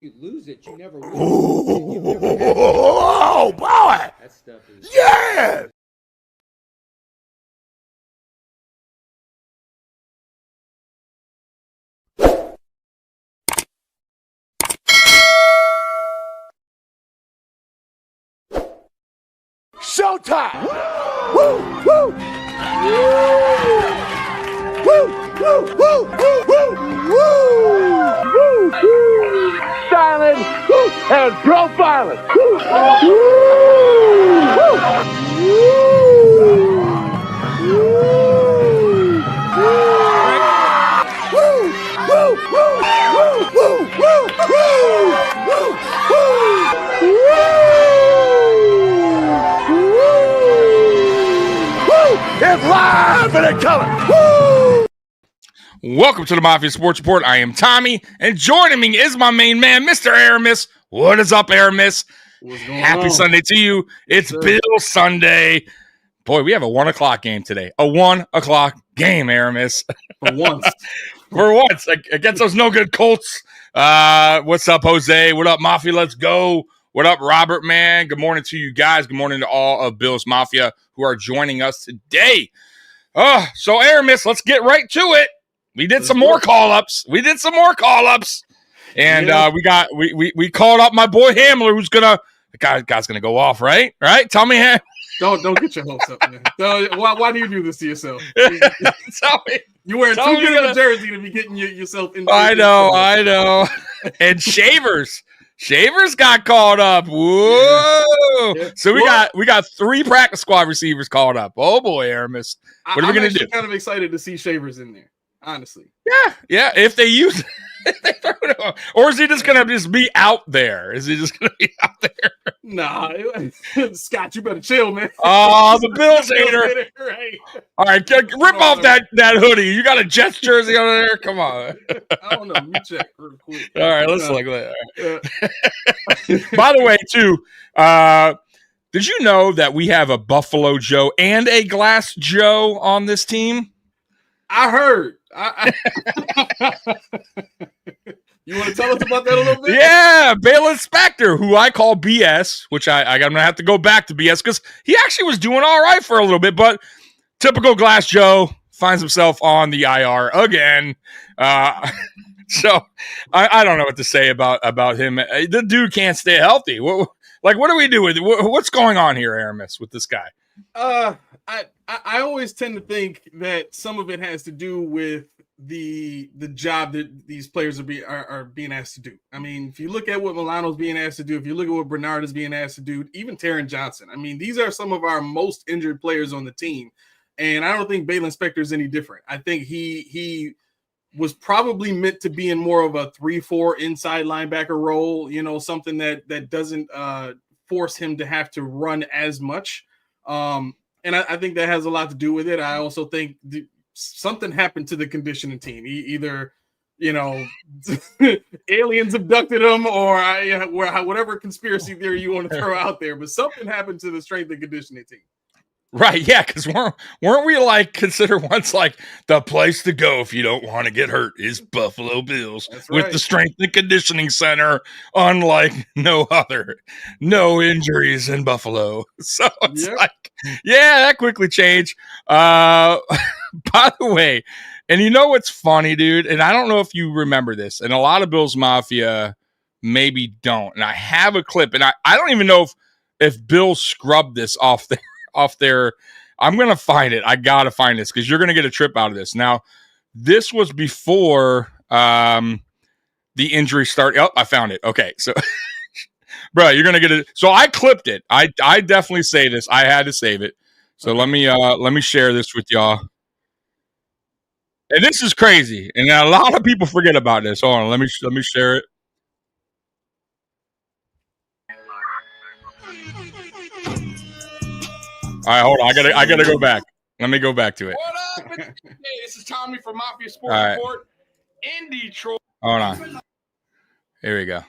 You lose it, you never win. Oh, boy! That stuff is. Yeah! Showtime! Woo! Woo! Woo! Woo! Woo! Woo! Woo! Woo! Silent and profiling. It's live and in color. Woo! Welcome to the Mafia Sports Report. I am Tommy, and joining me is my main man, Mr. Aramis. What is up, Aramis? What's going Happy on? Sunday to you. It's Bill Sunday. Boy, we have a 1 o'clock game today. A 1 o'clock game, Aramis. For once. For once. Against those no-good Colts. What's up, Jose? What up, Mafia? Let's go. What up, Robert, man? Good morning to you guys. Good morning to all of Bill's Mafia who are joining us today. So, Aramis, let's get right to it. We did some more call-ups. And we called up my boy Hamler, who's guy's gonna go off, right? Right? Tell me, Don't get your hopes up, man. Why do you do this to yourself? Tell me. You're wearing too good of a jersey to be getting yourself in. I know. And Shavers got called up. Whoa! Yeah. So we got 3 practice squad receivers called up. Oh boy, Aramis. What are we gonna do? I'm kind of excited to see Shavers in there. Honestly. Yeah. If they use, if they throw it on. Or is he just gonna be out there? Is he just gonna be out there? Nah, Scott, you better chill, man. Oh, the Bills hater. Right. All right, rip off that hoodie. You got a Jets jersey on there? Come on. I don't know. Let me check real quick. All right, let's look at that. By the way, too, did you know that we have a Buffalo Joe and a Glass Joe on this team? I heard. You want to tell us about that a little bit? Yeah, Balin Spector, who I call BS, which I'm going to have to go back to BS because he actually was doing all right for a little bit, but typical Glass Joe finds himself on the IR again. So I don't know what to say about him. The dude can't stay healthy. What do we do with it? What's going on here, Aramis, with this guy? I always tend to think that some of it has to do with the job that these players are being asked to do. I mean, if you look at what Milano's being asked to do, if you look at what Bernard is being asked to do, even Taron Johnson. I mean, these are some of our most injured players on the team, and I don't think Balin Spector is any different. I think he was probably meant to be in more of a 3-4 inside linebacker role, something that doesn't force him to have to run as much. And I think that has a lot to do with it. I also think something happened to the conditioning team. Either, aliens abducted him or whatever conspiracy theory you want to throw out there. But something happened to the strength and conditioning team. Right, yeah, because weren't we considered once the place to go if you don't want to get hurt is Buffalo Bills with the strength and conditioning center, unlike no other, no injuries in Buffalo. So it's that quickly changed. By the way, and you know what's funny, dude, and I don't know if you remember this, and a lot of Bills Mafia maybe don't, and I have a clip, and I don't even know if Bill scrubbed this off there. I'm going to find it. I got to find this because you're going to get a trip out of this. Now, this was before the injury started. Oh, I found it. Okay. So, bro, you're going to get it. So I clipped it. I definitely say this. I had to save it. So let me share this with y'all. And this is crazy. And a lot of people forget about this. Hold on. Let me share it. All right, hold on. I gotta go back. Let me go back to it. What up? Hey, this is Tommy from Mafia Sports Report in Detroit. Hold on. Here we go.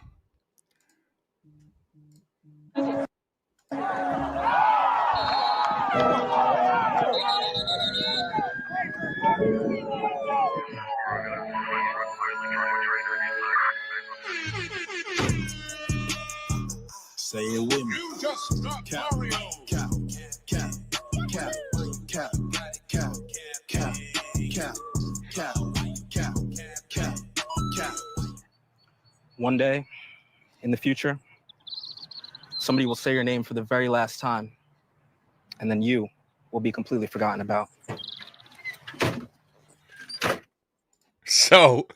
Say it with me. You just got Mario. One day in the future, somebody will say your name for the very last time, and then you will be completely forgotten about. So,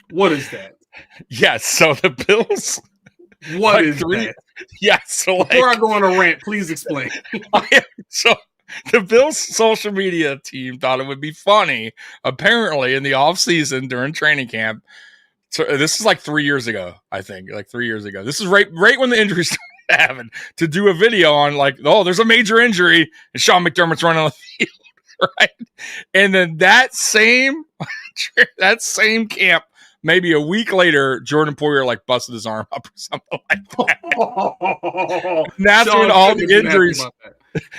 What is that? yes. So the Bills. What is that? Yeah. So Before I go on a rant, please explain. So the Bills social media team thought it would be funny, apparently, in the offseason during training camp. So this is like 3 years ago, I think. Like 3 years ago. This is right when the injury started happening, to do a video on like, oh, there's a major injury, and Sean McDermott's running on the field, right? And then that same camp, maybe a week later, Jordan Poyer like busted his arm up or something like that. And that's Sean when all the shouldn't have been happy injuries. about that.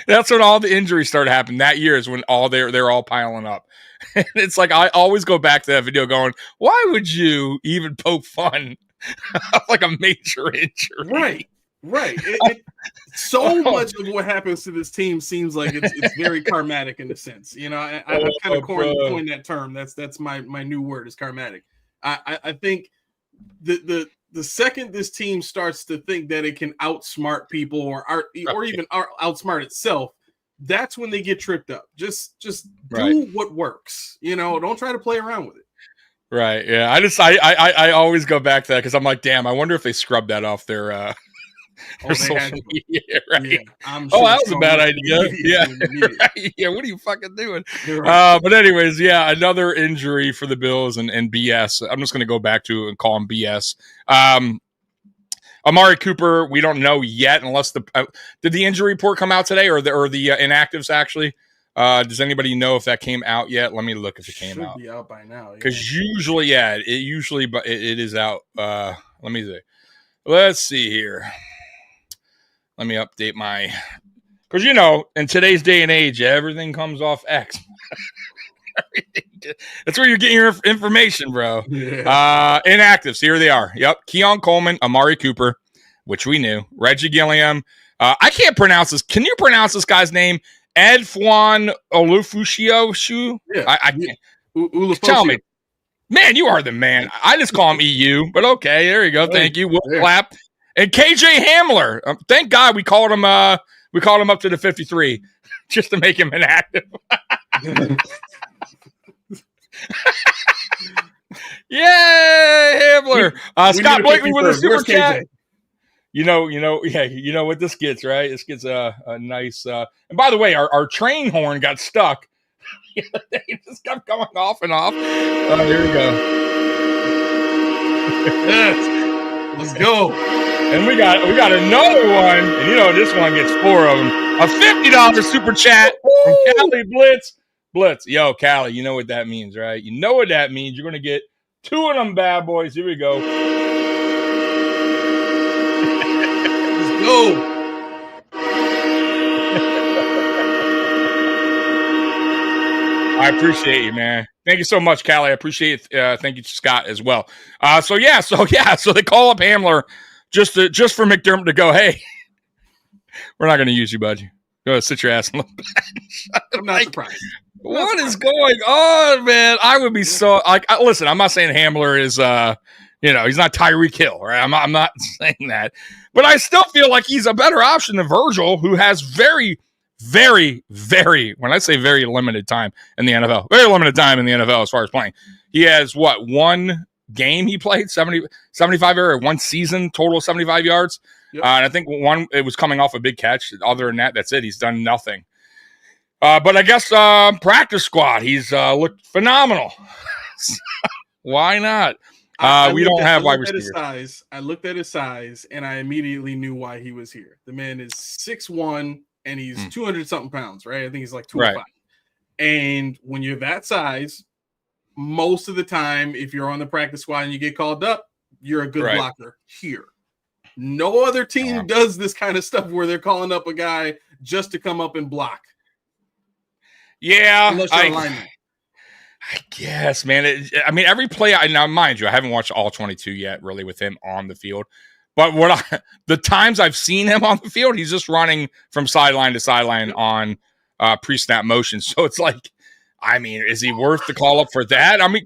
That's when all the injuries started happening. That year is when they're all piling up. And it's like I always go back to that video going, why would you even poke fun of like a major injury? Right. So much of what happens to this team seems like it's very karmatic in a sense. You know, I've kind of coined that term. That's my new word is karmatic. I think the second this team starts to think that it can outsmart people or even outsmart itself, that's when they get tripped up. Just do what works. You know, don't try to play around with it. Right. Yeah. I always go back to that because I'm like, damn, I wonder if they scrubbed that off their social media. Right. Yeah, I'm sure that was a bad idea. Yeah. Right. Yeah. What are you fucking doing? Right. But anyways, yeah, another injury for the Bills and BS. I'm just going to go back to and call him BS. Amari Cooper, we don't know yet unless did the injury report come out today or the inactives actually? Does anybody know if that came out yet? Let me look if it came out. Should be out by now. Because usually, it is out. Let me see. Let's see here. Let me update because in today's day and age, everything comes off X. That's where you're getting your information, bro. Yeah. Inactives, here they are. Yep. Keon Coleman, Amari Cooper, which we knew. Reggie Gilliam. I can't pronounce this. Can you pronounce this guy's name? Edfuan Olufushio? Yeah. I can't. Tell me. Man, you are the man. I just call him EU, but okay, there you go. Thank you. We'll clap. And KJ Hamler. Thank God we called him up to the 53 just to make him inactive. Yay, Hamler. Scott Blakely with a super chat. You know what this gets, right? This gets a nice and by the way, our train horn got stuck. It just kept going off and off. Oh, here we go. Yes. Let's go. And we got another one, and this one gets 4 of them. A $50 super chat from Callie Blitz. Yo, Callie, you know what that means, right? You know what that means. You're going to get 2 of them bad boys. Here we go. Let's go. I appreciate you, man. Thank you so much, Callie. I appreciate it. Thank you to Scott as well. So they call up Hamler just for McDermott to go, hey, we're not going to use you, bud. Go ahead, sit your ass on the bench. I'm not surprised. What is going on, man? I would be so listen, I'm not saying Hamler is he's not Tyreek Hill, right? I'm not saying that. But I still feel like he's a better option than Virgil, who has very, very, very, when I say very limited time in the NFL, very limited time in the NFL as far as playing. He has one game he played, 75 or one season, total 75 yards. Yep. And I think it was coming off a big catch. Other than that, that's it. He's done nothing. But I guess practice squad, he's looked phenomenal. Why not? We don't have wide receivers. I looked at his size, and I immediately knew why he was here. The man is 6'1", and he's 200-something pounds, right? I think he's like 205. Right. And when you're that size, most of the time, if you're on the practice squad and you get called up, you're a good blocker here. No other team does this kind of stuff where they're calling up a guy just to come up and block. Yeah, unless you're a lineman. I guess, man. Every play. Now, mind you, I haven't watched all 22 yet, really, with him on the field. But the times I've seen him on the field, he's just running from sideline to sideline on pre-snap motion. So it's like, I mean, is he worth the call up for that? I mean,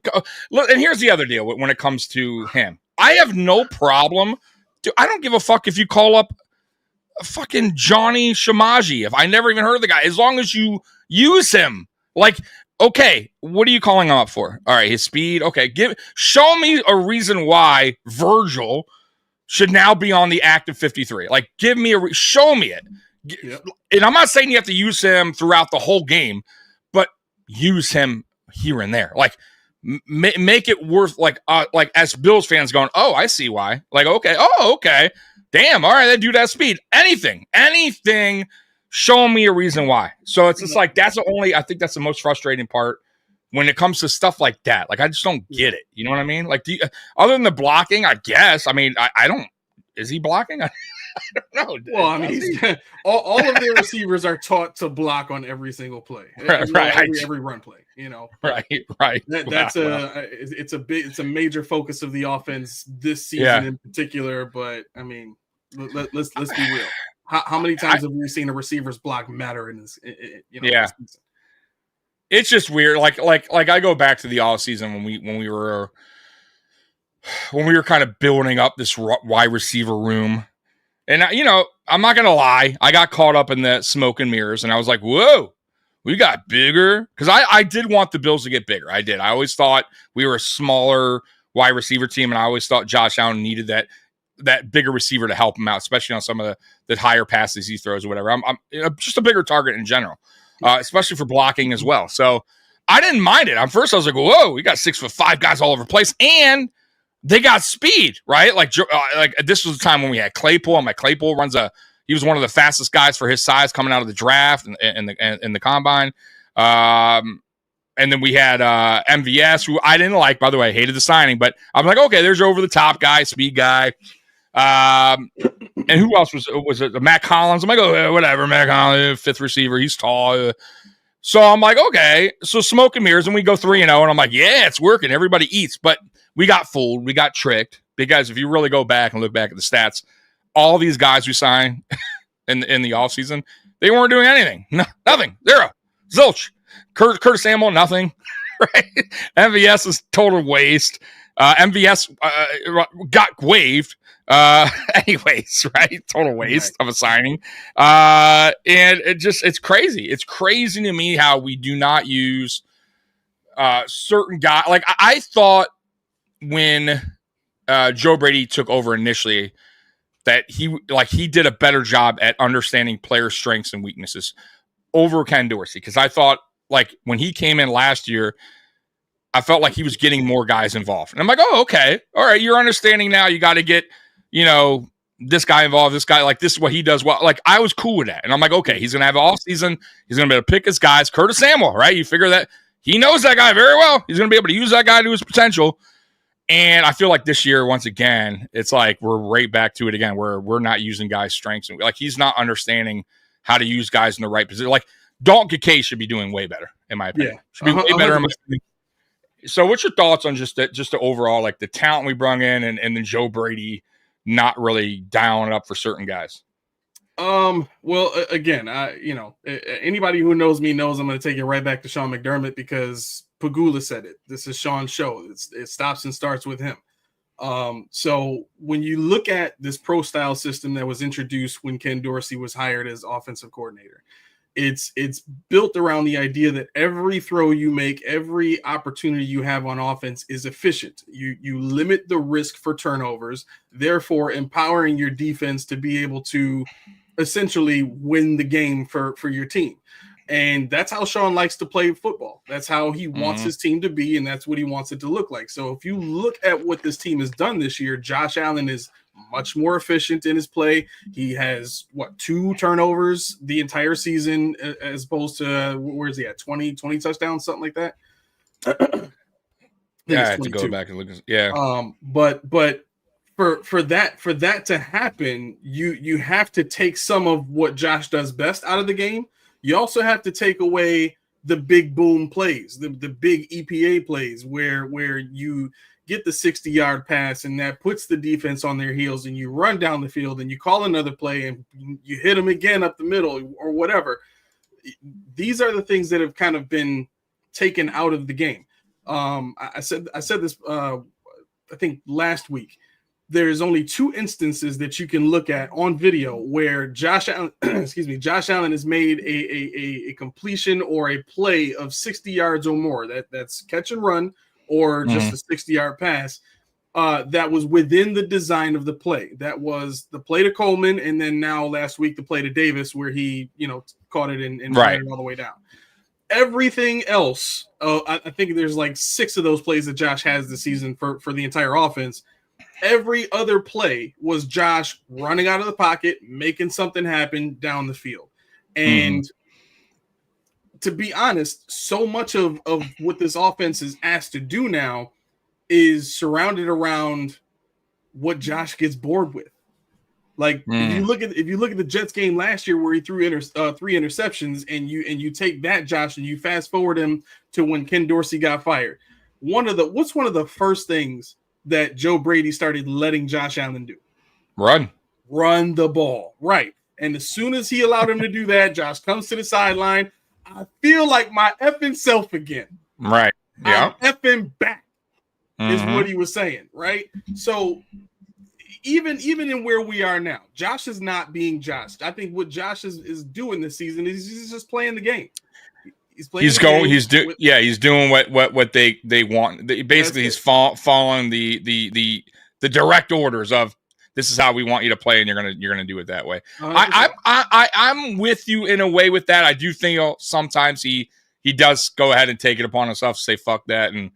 look, and here's the other deal when it comes to him. I have no problem. I don't give a fuck if you call up fucking Johnny Shamaji. If I never even heard of the guy, as long as you use him. Like, okay, what are you calling him up for? All right, his speed. Okay, show me a reason why Virgil should now be on the active 53. Like, give me show me it. Yep. And I'm not saying you have to use him throughout the whole game, but use him here and there. Like, make it worth, like as Bills fans going, oh, I see why. Like, okay, okay. Damn, all right, that dude has speed. Anything, show me a reason why. So it's just like, I think that's the most frustrating part when it comes to stuff like that. Like, I just don't get it. You know what I mean? Like, other than the blocking, I guess. I mean, I don't. Is he blocking? I don't know. Well, I mean, all of their receivers are taught to block on every single play, every run play. You know, right. It's a major focus of the offense this season in particular. But I mean, let's be real. How many times have we seen a receiver's block matter in this? This season? It's just weird. Like I go back to the all season when we were kind of building up this wide receiver room, and I'm not gonna lie, I got caught up in the smoke and mirrors, and I was like, whoa, we got bigger, because I did want the Bills to get bigger. I did. I always thought we were a smaller wide receiver team, and I always thought Josh Allen needed that bigger receiver to help him out, especially on some of the higher passes he throws or whatever. I'm just a bigger target in general. Especially for blocking as well. So I didn't mind it. At first, I was like, whoa, we got 6'5" guys all over the place. And they got speed, right? Like this was the time when we had Claypool. I'm like, Claypool he was one of the fastest guys for his size coming out of the draft and the combine. And then we had MVS, who I didn't like, by the way. I hated the signing. But I'm like, okay, there's your over-the-top guy, speed guy. And who else was it? Matt Collins. I'm like, oh, whatever, Matt Collins, fifth receiver. He's tall. So I'm like, okay. So smoke and mirrors, and we go 3-0, and I'm like, yeah, it's working. Everybody eats. But we got fooled. We got tricked. Because if you really go back and look back at the stats, all these guys we signed in the offseason, they weren't doing anything. No, nothing. Zero. Zilch. Curtis Samuel, nothing. Right? MVS is total waste. MVS got waived. Anyways, right? Total waste of a signing. And it's crazy. It's crazy to me how we do not use certain guys. Like, I thought when Joe Brady took over initially that he did a better job at understanding player strengths and weaknesses over Ken Dorsey. Because I thought, like, when he came in last year, I felt like he was getting more guys involved. And I'm like, oh, okay. All right, you're understanding now. You got to get, this guy involved, this guy, like, this is what he does well. Like, I was cool with that. And I'm like, okay, he's going to have an off season. He's going to be able to pick his guys. Curtis Samuel, right? You figure that he knows that guy very well. He's going to be able to use that guy to his potential. And I feel like this year, once again, it's like we're right back to it again, where we're not using guys' strengths. And like, he's not understanding how to use guys in the right position. Like, Dalton Kincaid should be doing way better, in my opinion. Yeah. Should be way better. So what's your thoughts on just the overall, like, the talent we brought in and then Joe Brady not really dialing it up for certain guys? Well, again, anybody who knows me knows I'm going to take it right back to Sean McDermott, because Pagula said it. This is Sean's show. It stops and starts with him. So when you look at this pro style system that was introduced when Ken Dorsey was hired as offensive coordinator, it's built around the idea that every throw you make, every opportunity you have on offense is efficient. You limit the risk for turnovers, therefore empowering your defense to be able to essentially win the game for your team. And that's how Sean likes to play football. That's how he wants his team to be, and that's what he wants it to look like. So if you look at what this team has done this year, Josh Allen is much more efficient in his play. He has 2 turnovers the entire season, as opposed to, where is he at, 20 touchdowns, something like that. Yeah, I have to go back and look. Yeah. But for that to happen, you have to take some of what Josh does best out of the game. You also have to take away the big boom plays, the big EPA plays where you get the 60-yard pass, and that puts the defense on their heels, and you run down the field and you call another play and you hit them again up the middle or whatever. These are the things that have kind of been taken out of the game. I said this I think last week. There's only 2 instances that you can look at on video where Josh Allen, Josh Allen has made a completion or a play of 60 yards or more. That's catch and run or just a 60-yard pass. That was within the design of the play. That was the play to Coleman, and then now last week the play to Davis where he, caught it and ran it all the way down. Everything else, I think there's like 6 of those plays that Josh has this season for the entire offense. Every other play was Josh running out of the pocket, making something happen down the field. And to be honest, so much of what this offense is asked to do now is surrounded around what Josh gets bored with. Like if you look at the Jets game last year where he threw 3 interceptions, and you take that, Josh, and you fast forward him to when Ken Dorsey got fired. What's one of the first things that Joe Brady started letting Josh Allen do? Run the ball. Right. And as soon as he allowed him to do that, Josh comes to the sideline. I feel like my effing self again. Right. Yeah. I'm effing back is what he was saying. Right. So even in where we are now, Josh is not being Josh. I think what Josh is doing this season is he's just playing the game. He's doing what they want. Basically, he's following the direct orders of this is how we want you to play, and you're gonna do it that way. I'm with you in a way with that. I do think sometimes he does go ahead and take it upon himself to say fuck that, and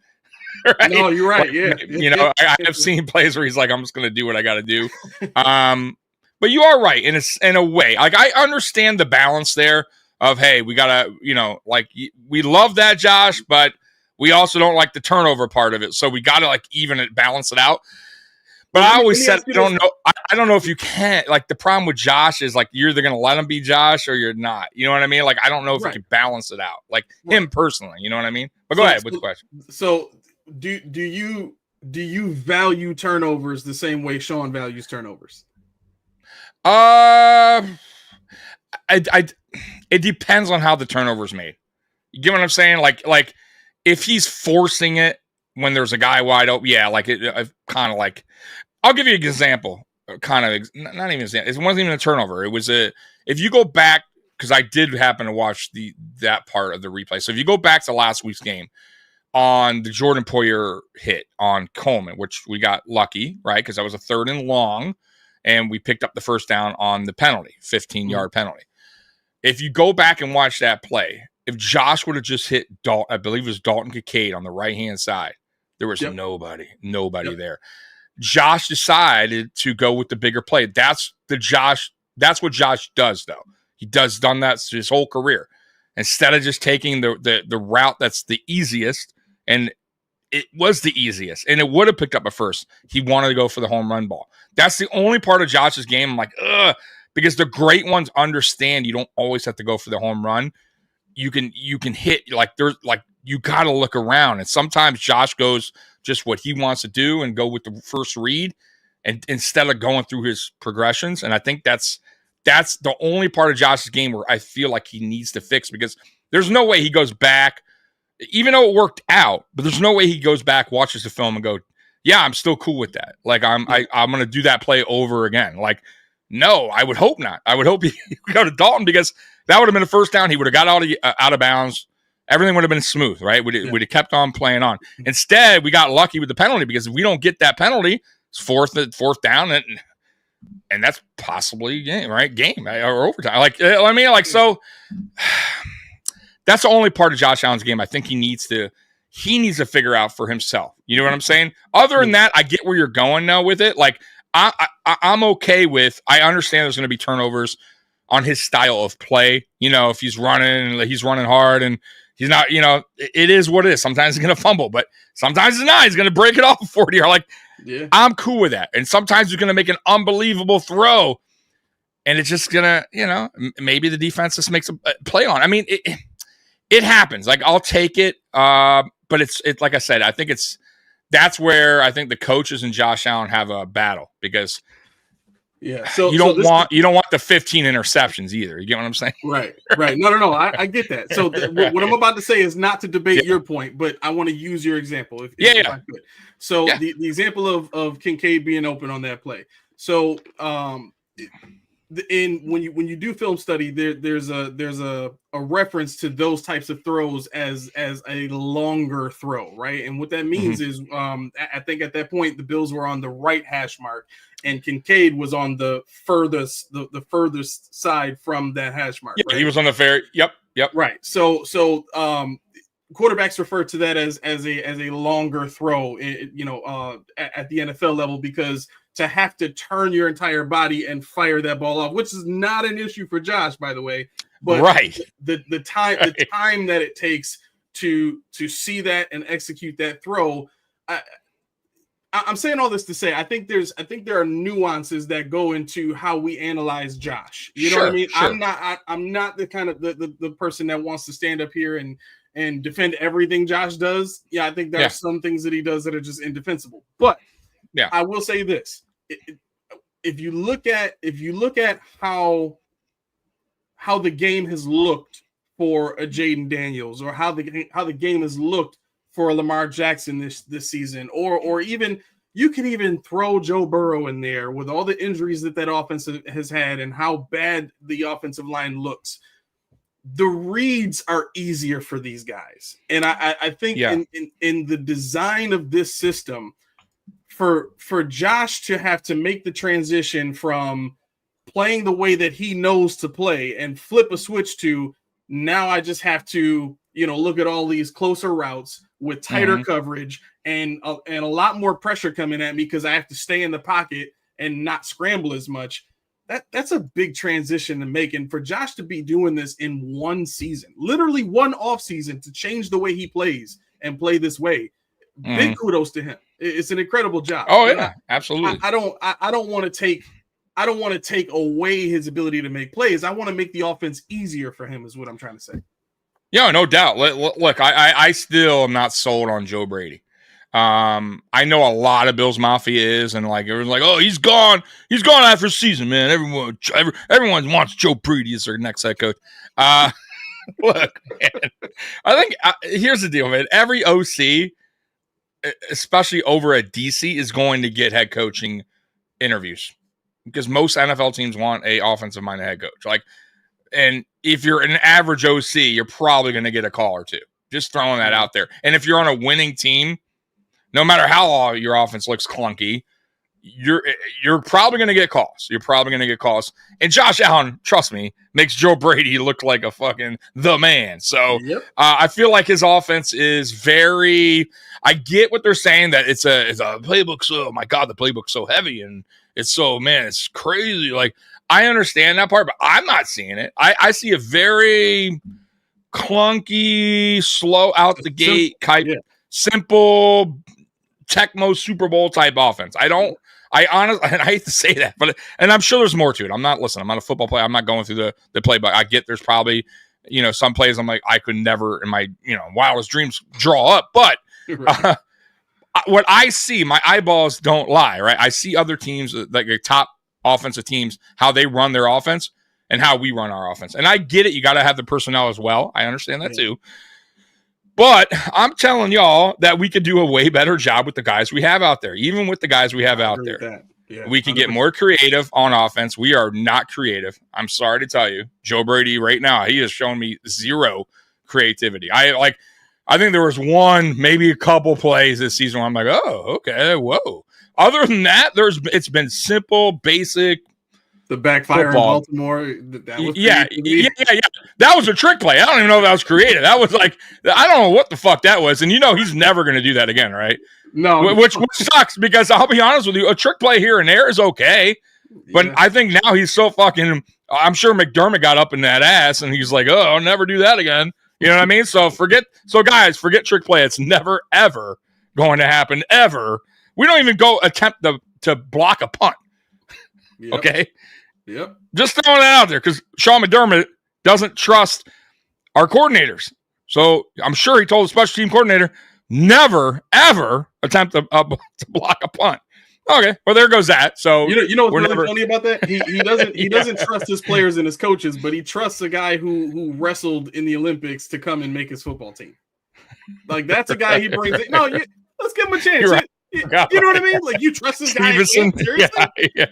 right? No, you're right. Yeah, I have seen plays where he's like, I'm just gonna do what I got to do. But you are right in a way. Like I understand the balance there. Of, hey, we got to, we love that, Josh, but we also don't like the turnover part of it. So we got to even it, balance it out. But I always said, I don't know if you can. Like the problem with Josh is you're either going to let him be Josh or you're not. You know what I mean? I don't know if you can balance it out. Him personally, you know what I mean? But go ahead with the question. So do you value turnovers the same way Sean values turnovers? It depends on how the turnover is made. You get what I'm saying? Like if he's forcing it when there's a guy wide open, yeah, I'll give you an example. Not even an example. It wasn't even a turnover. It was if you go back, because I did happen to watch that part of the replay. So if you go back to last week's game on the Jordan Poyer hit on Coleman, which we got lucky, right? Because that was a 3rd and long, and we picked up the first down on the penalty, 15-yard penalty. If you go back and watch that play, if Josh would have just hit I believe it was Dalton Kincaid on the right-hand side, there was nobody there. Josh decided to go with the bigger play. That's what Josh does, though. He done that his whole career. Instead of just taking the route that's the easiest, and it was the easiest, and it would have picked up a first, he wanted to go for the home run ball. That's the only part of Josh's game I'm like, ugh. Because the great ones understand you don't always have to go for the home run. You can hit you got to look around, and sometimes Josh goes just what he wants to do and go with the first read, and instead of going through his progressions. And I think that's the only part of Josh's game where I feel like he needs to fix, because there's no way he goes back, even though it worked out. But there's no way he goes back, watches the film, and go, yeah, I'm still cool with that. I'm going to do that play over again. No, I would hope not. I would hope he would go to Dalton, because that would have been a first down. He would have got out of bounds. Everything would have been smooth, right? We'd have kept on playing on. Instead, we got lucky with the penalty, because if we don't get that penalty, it's fourth down, and that's possibly game or overtime. So that's the only part of Josh Allen's game I think he needs to figure out for himself. You know what I'm saying? Other than that, I get where you're going now with it. I'm okay with, I understand there's going to be turnovers on his style of play. If he's running hard and he's not, it is what it is. Sometimes he's going to fumble, but sometimes he's not. He's going to break it off 40. I'm cool with that. And sometimes he's going to make an unbelievable throw, and it's just going to, maybe the defense just makes a play on. I mean, it happens. I'll take it. But it's like I said, I think it's that's where I think the coaches and Josh Allen have a battle because so you don't want the 15 interceptions either. You get what I'm saying? Right. No. I get that. So what I'm about to say is not to debate your point, but I want to use your example. If I could. So the example of Kincaid being open on that play. So when you do film study, there's a reference to those types of throws as a longer throw, right? And what that means is I think at that point the Bills were on the right hash mark and Kincaid was on the furthest side from that hash mark. Yeah, right? He was on the yep. Right. So quarterbacks refer to that as a longer throw, at the NFL level, because to have to turn your entire body and fire that ball off, which is not an issue for Josh, by the way, but the time that it takes to see that and execute that throw. I'm saying all this to say I think there are nuances that go into how we analyze Josh. You know what I mean? Sure. I'm not the kind of the person that wants to stand up here and defend everything Josh does. Yeah, I think there are some things that he does that are just indefensible. But I will say this: if you look at how the game has looked for a Jaden Daniels, or how the game has looked for Lamar Jackson this season, or even you can even throw Joe Burrow in there with all the injuries that offense has had and how bad the offensive line looks. The reads are easier for these guys. And I think in the design of this system, for Josh to have to make the transition from playing the way that he knows to play and flip a switch to now I just have to, look at all these closer routes with tighter coverage and a lot more pressure coming at me because I have to stay in the pocket and not scramble as much. That's a big transition to make. And for Josh to be doing this in one season, literally one off season, to change the way he plays and play this way, big kudos to him. It's an incredible job. Oh yeah, absolutely. I don't want to take away his ability to make plays. I want to make the offense easier for him is what I'm trying to say. Yeah, no doubt. Look, I still am not sold on Joe Brady. I know a lot of Bills Mafia is, and everyone's like, oh, he's gone after the season, man. Everyone wants Joe Brady as their next head coach. Look, man, I think here's the deal, man. Every OC, especially over at DC, is going to get head coaching interviews because most NFL teams want a offensive-minded head coach. And if you're an average OC, you're probably going to get a call or two. Just throwing that out there. And if you're on a winning team, no matter how your offense looks clunky, you're probably going to get calls. And Josh Allen, trust me, makes Joe Brady look like a fucking the man. So I feel like his offense is very. I get what they're saying that it's a playbook. So, oh my God, the playbook's so heavy and it's it's crazy. I understand that part, but I'm not seeing it. I see a very clunky, slow out the gate type, simple Tecmo Super Bowl type offense. I honestly, and I hate to say that, and I'm sure there's more to it. I'm not a football player. I'm not going through the playbook. I get there's probably, some plays I'm like, I could never in my, wildest dreams draw up. But what I see, my eyeballs don't lie, right? I see other teams, like your top offensive teams, how they run their offense and how we run our offense. And I get it. You got to have the personnel as well. I understand that too. But I'm telling y'all that we could do a way better job with the guys we have out there. Even with the guys we have out there, we can get more creative on offense. We are not creative. I'm sorry to tell you, Joe Brady right now, he has shown me zero creativity. I think there was maybe a couple plays this season where I'm like, oh, okay, whoa. Other than that, it's been simple, basic. The backfire football. In Baltimore. Yeah. That was a trick play. I don't even know if that was creative. That was I don't know what the fuck that was. And he's never going to do that again, right? No. Which sucks because I'll be honest with you, a trick play here and there is okay. But I think now he's so fucking, I'm sure McDermott got up in that ass and he's like, oh, I'll never do that again. You know what I mean? So guys, forget trick play. It's never, ever going to happen, ever. We don't even go attempt to block a punt. Yep. Okay? Yep. Just throwing that out there because Sean McDermott doesn't trust our coordinators. So I'm sure he told the special team coordinator, never ever attempt to block a punt. Okay, well there goes that. So you know what's really funny about that? He doesn't trust his players and his coaches, but he trusts a guy who wrestled in the Olympics to come and make his football team. Like that's a guy he brings in. No, let's give him a chance. Right. You know what I mean? Like you trust this guy. Yeah.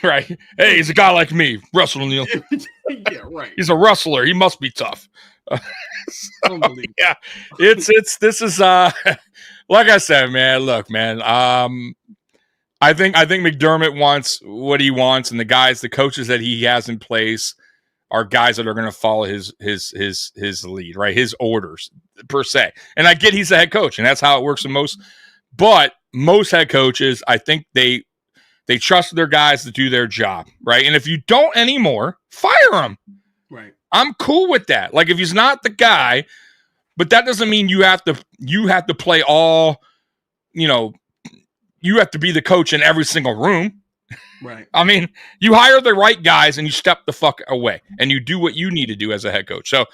Right. Hey, he's a guy like me. Wrestled in the Olympics. Yeah, right. He's a wrestler. He must be tough. So, yeah, this is like I said, man. Look, man. I think McDermott wants what he wants, and the coaches that he has in place are guys that are going to follow his lead, right? His orders per se. And I get he's the head coach, and that's how it works in most. But most head coaches, I think they trust their guys to do their job, right? And if you don't anymore, fire him. Right. I'm cool with that. Like if he's not the guy, but that doesn't mean you have to play all, you have to be the coach in every single room. Right. I mean, you hire the right guys and you step the fuck away and you do what you need to do as a head coach. So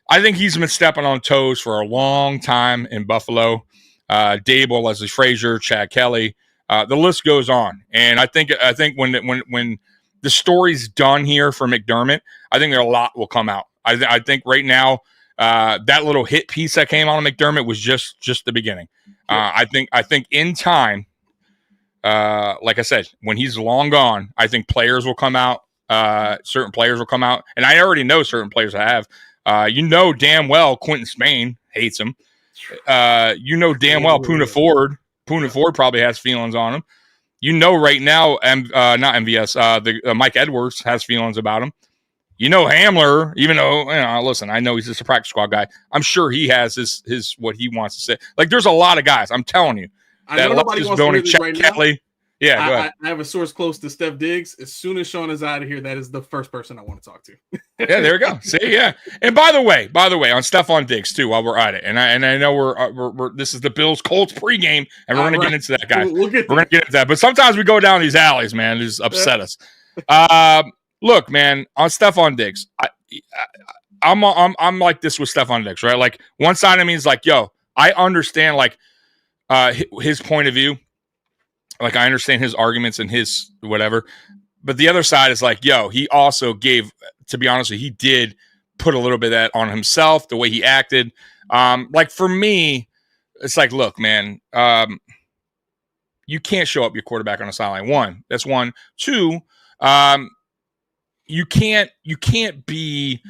I think he's been stepping on toes for a long time in Buffalo. Dable, Leslie Frazier, Chad Kelly, the list goes on. And I think when the story's done here for McDermott, I think a lot will come out. I think right now that little hit piece that came on McDermott was just the beginning. I think in time, like I said, when he's long gone, I think players will come out. Certain players will come out, and I already know certain players have. Damn well Quentin Spain hates him. Damn well Poona Ford probably has feelings on him. Right now, not MVS, Mike Edwards has feelings about him. Hamler, even though, listen, I know he's just a practice squad guy. I'm sure he has his what he wants to say. Like, there's a lot of guys, I'm telling you. I know nobody wants to hear this right Kelly. now. Yeah, go ahead. I have a source close to Steph Diggs. As soon as Sean is out of here, that is the first person I want to talk to. Yeah, there we go. See, yeah. And by the way, on Stephon Diggs too, while we're at it, and I know we're this is the Bills Colts pregame, and we're going to get into that, guys. We're going to get into that, but sometimes we go down these alleys, man. It just upset us. Look, man, on Stephon Diggs, I'm like this with Stephon Diggs, right? Like one side of me is like, yo, I understand like his point of view. Like, I understand his arguments and his whatever. But the other side is like, yo, he also gave, to be honest with you, he did put a little bit of that on himself, the way he acted. Like, for me, it's like, look, man, you can't show up your quarterback on a sideline. One, that's one. Two, you can't be,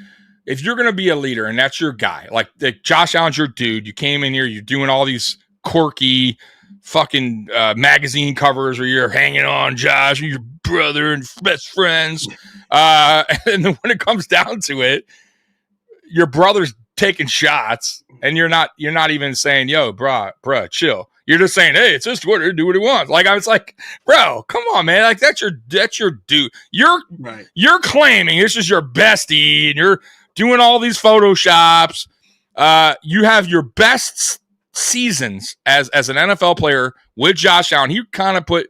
if you're going to be a leader and that's your guy, like Josh Allen's your dude, you came in here, you're doing all these quirky fucking magazine covers where you're hanging on Josh and your brother and best friends. And then when it comes down to it, your brother's taking shots and you're not even saying, yo, bruh, chill. You're just saying, hey, it's his Twitter, do what he wants. Like, I was like, bro, come on, man. Like, that's your dude. You're claiming this is your bestie and you're doing all these Photoshops. You have your best seasons as an NFL player with Josh Allen. He kind of put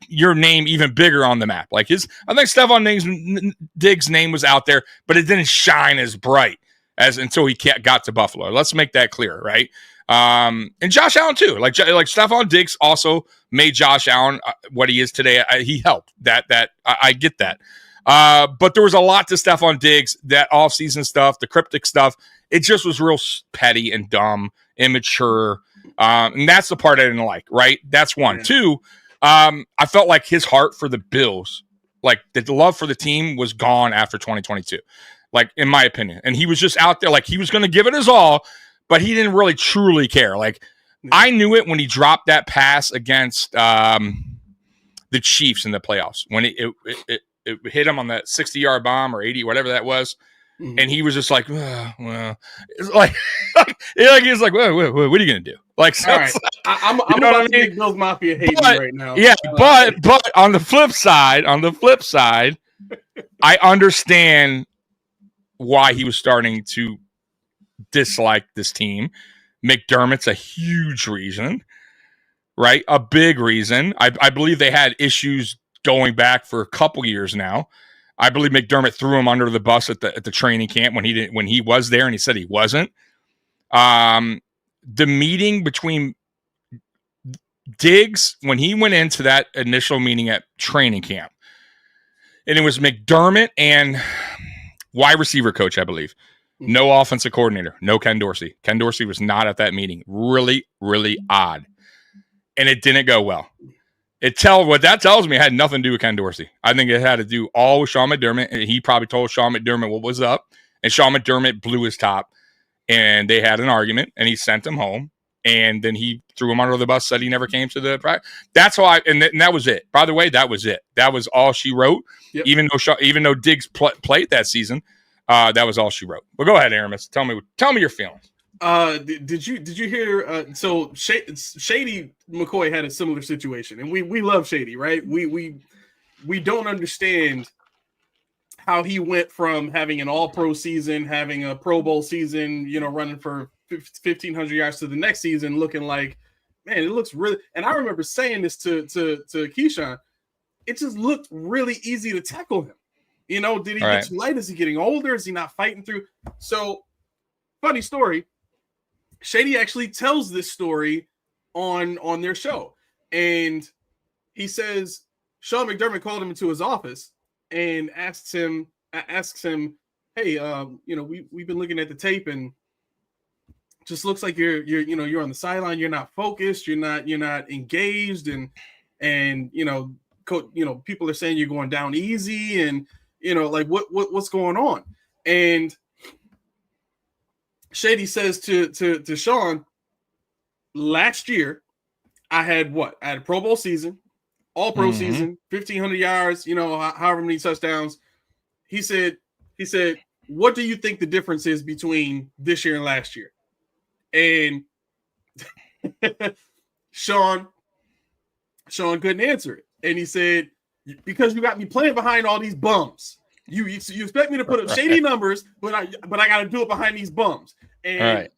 your name even bigger on the map. Like I think Stephon Diggs' name was out there, but it didn't shine as bright until he got to Buffalo. Let's make that clear, right? And Josh Allen too. Like Stephon Diggs also made Josh Allen what he is today. He helped that. I get that. But there was a lot to Stephon Diggs, that offseason stuff, the cryptic stuff. It just was real petty and dumb, immature. And that's the part I didn't like, right? That's one. Yeah. Two, I felt like his heart for the Bills, like the love for the team was gone after 2022, like in my opinion. And he was just out there like he was going to give it his all, but he didn't really truly care. Like I knew it when he dropped that pass against the Chiefs in the playoffs, when it hit him on that 60-yard bomb or 80, whatever that was. And he was just like, well, it's like he was like, what are you gonna do? Like, so, right. I'm about to make Bills Mafia hate me right now. Yeah, but on the flip side, I understand why he was starting to dislike this team. McDermott's a huge reason, right? A big reason. I believe they had issues going back for a couple years now. I believe McDermott threw him under the bus at the training camp when he was there, and he said he wasn't. the meeting between Diggs when he went into that initial meeting at training camp, and it was McDermott and wide receiver coach, I believe. No offensive coordinator, no Ken Dorsey. Ken Dorsey was not at that meeting. Really, really odd. And it didn't go well. What that tells me had nothing to do with Ken Dorsey. I think it had to do all with Sean McDermott, and he probably told Sean McDermott what was up, and Sean McDermott blew his top, and they had an argument, and he sent him home, and then he threw him under the bus, said he never came to the practice. That's how and that was it. By the way, that was it. That was all she wrote. Yep. Even though Diggs played that season, that was all she wrote. But go ahead, Aramis. Tell me your feelings. Did you hear? So Shady McCoy had a similar situation, and we love Shady, right? We don't understand how he went from having an All-Pro season, having a Pro Bowl season, running for 1,500 yards to the next season, looking like, man, it looks really. And I remember saying this to Keyshawn, it just looked really easy to tackle him. Did he get too light? Is he getting older? Is he not fighting through? So, funny story. Shady actually tells this story on their show, and he says Sean McDermott called him into his office and asks him, "Hey, we've been looking at the tape, and just looks like you're on the sideline. You're not focused. You're not engaged, and people are saying you're going down easy, and like what's going on?" And Shady says to Sean, last year, I had a Pro Bowl season, All-Pro season, 1,500 yards, however many touchdowns. He said, what do you think the difference is between this year and last year? And Sean couldn't answer it. And he said, because you got me playing behind all these bums. You expect me to put up shady numbers, but I got to do it behind these bums. And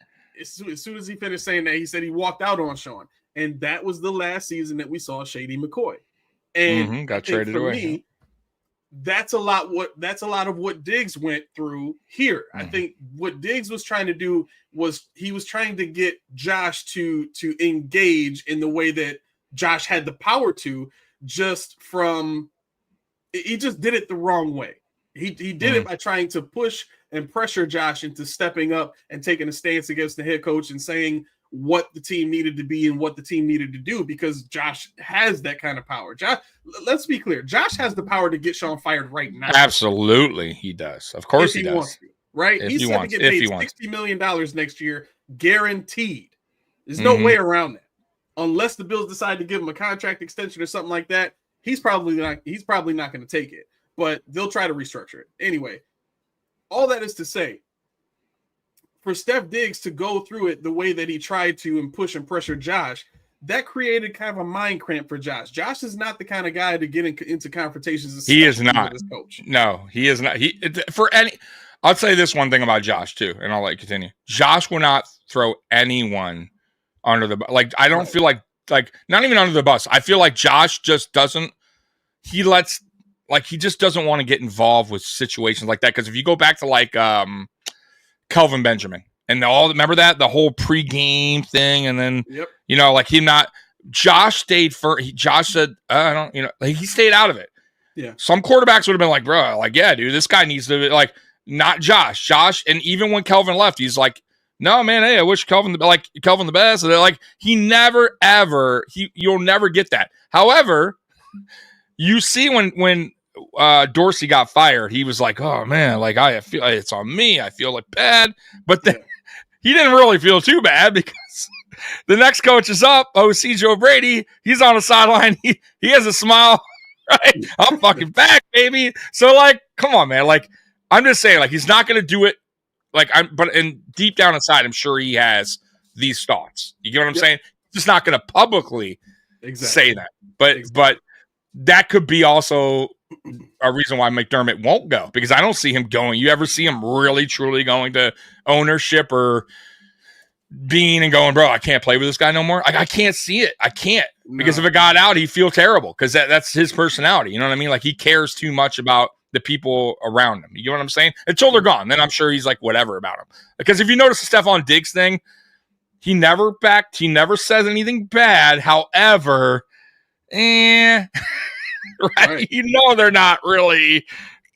as soon as he finished saying that, he said he walked out on Sean, and that was the last season that we saw Shady McCoy. And got traded away. Me, that's a lot of what Diggs went through here. I think what Diggs was trying to do was he was trying to get Josh to engage in the way that Josh had the power to. He just did it the wrong way. He did it by trying to push and pressure Josh into stepping up and taking a stance against the head coach and saying what the team needed to be and what the team needed to do, because Josh has that kind of power. Josh, let's be clear. Josh has the power to get Sean fired right now. Absolutely, he does. Of course he does. Wants to, right? He's set to get paid $60 million next year, guaranteed. There's no way around that. Unless the Bills decide to give him a contract extension or something like that, he's probably not going to take it. But they'll try to restructure it. Anyway, all that is to say, for Steph Diggs to go through it the way that he tried to and push and pressure Josh, that created kind of a mind cramp for Josh. Josh is not the kind of guy to get into confrontations. He is not. With his coach. No, he is not. I'll say this one thing about Josh too, and I'll let you continue. Josh will not throw anyone under the bus. I don't feel like not even under the bus. I feel like Josh just doesn't. He just doesn't want to get involved with situations like that. Because if you go back to Kelvin Benjamin and remember that the whole pregame thing, and then Josh stayed for. Josh said, "I don't," he stayed out of it. Yeah. Some quarterbacks would have been like, "Bro, yeah, dude, this guy needs to be not Josh." And even when Kelvin left, he's like, "No, man, hey, I wish Kelvin the best." And they're he never ever you'll never get that. However, you see when Dorsey got fired, he was like, "Oh man, I feel it's on me. I feel bad." But then he didn't really feel too bad, because the next coach is up. OC Joe Brady. He's on the sideline. He has a smile. Right? I'm fucking back, baby. So come on, man. I'm just saying, he's not going to do it. But deep down inside, I'm sure he has these thoughts. You get what I'm saying? He's just not going to publicly say that. But that could be also a reason why McDermott won't go, because I don't see him going. You ever see him really, truly going to ownership or being and going, "Bro, I can't play with this guy no more"? I can't see it. I can't. No. Because if it got out, he'd feel terrible, because that's his personality. You know what I mean? He cares too much about the people around him. You know what I'm saying? Until they're gone. Then I'm sure he's whatever about him. Because if you notice the Stephon Diggs thing, He never says anything bad. However, right? You know they're not really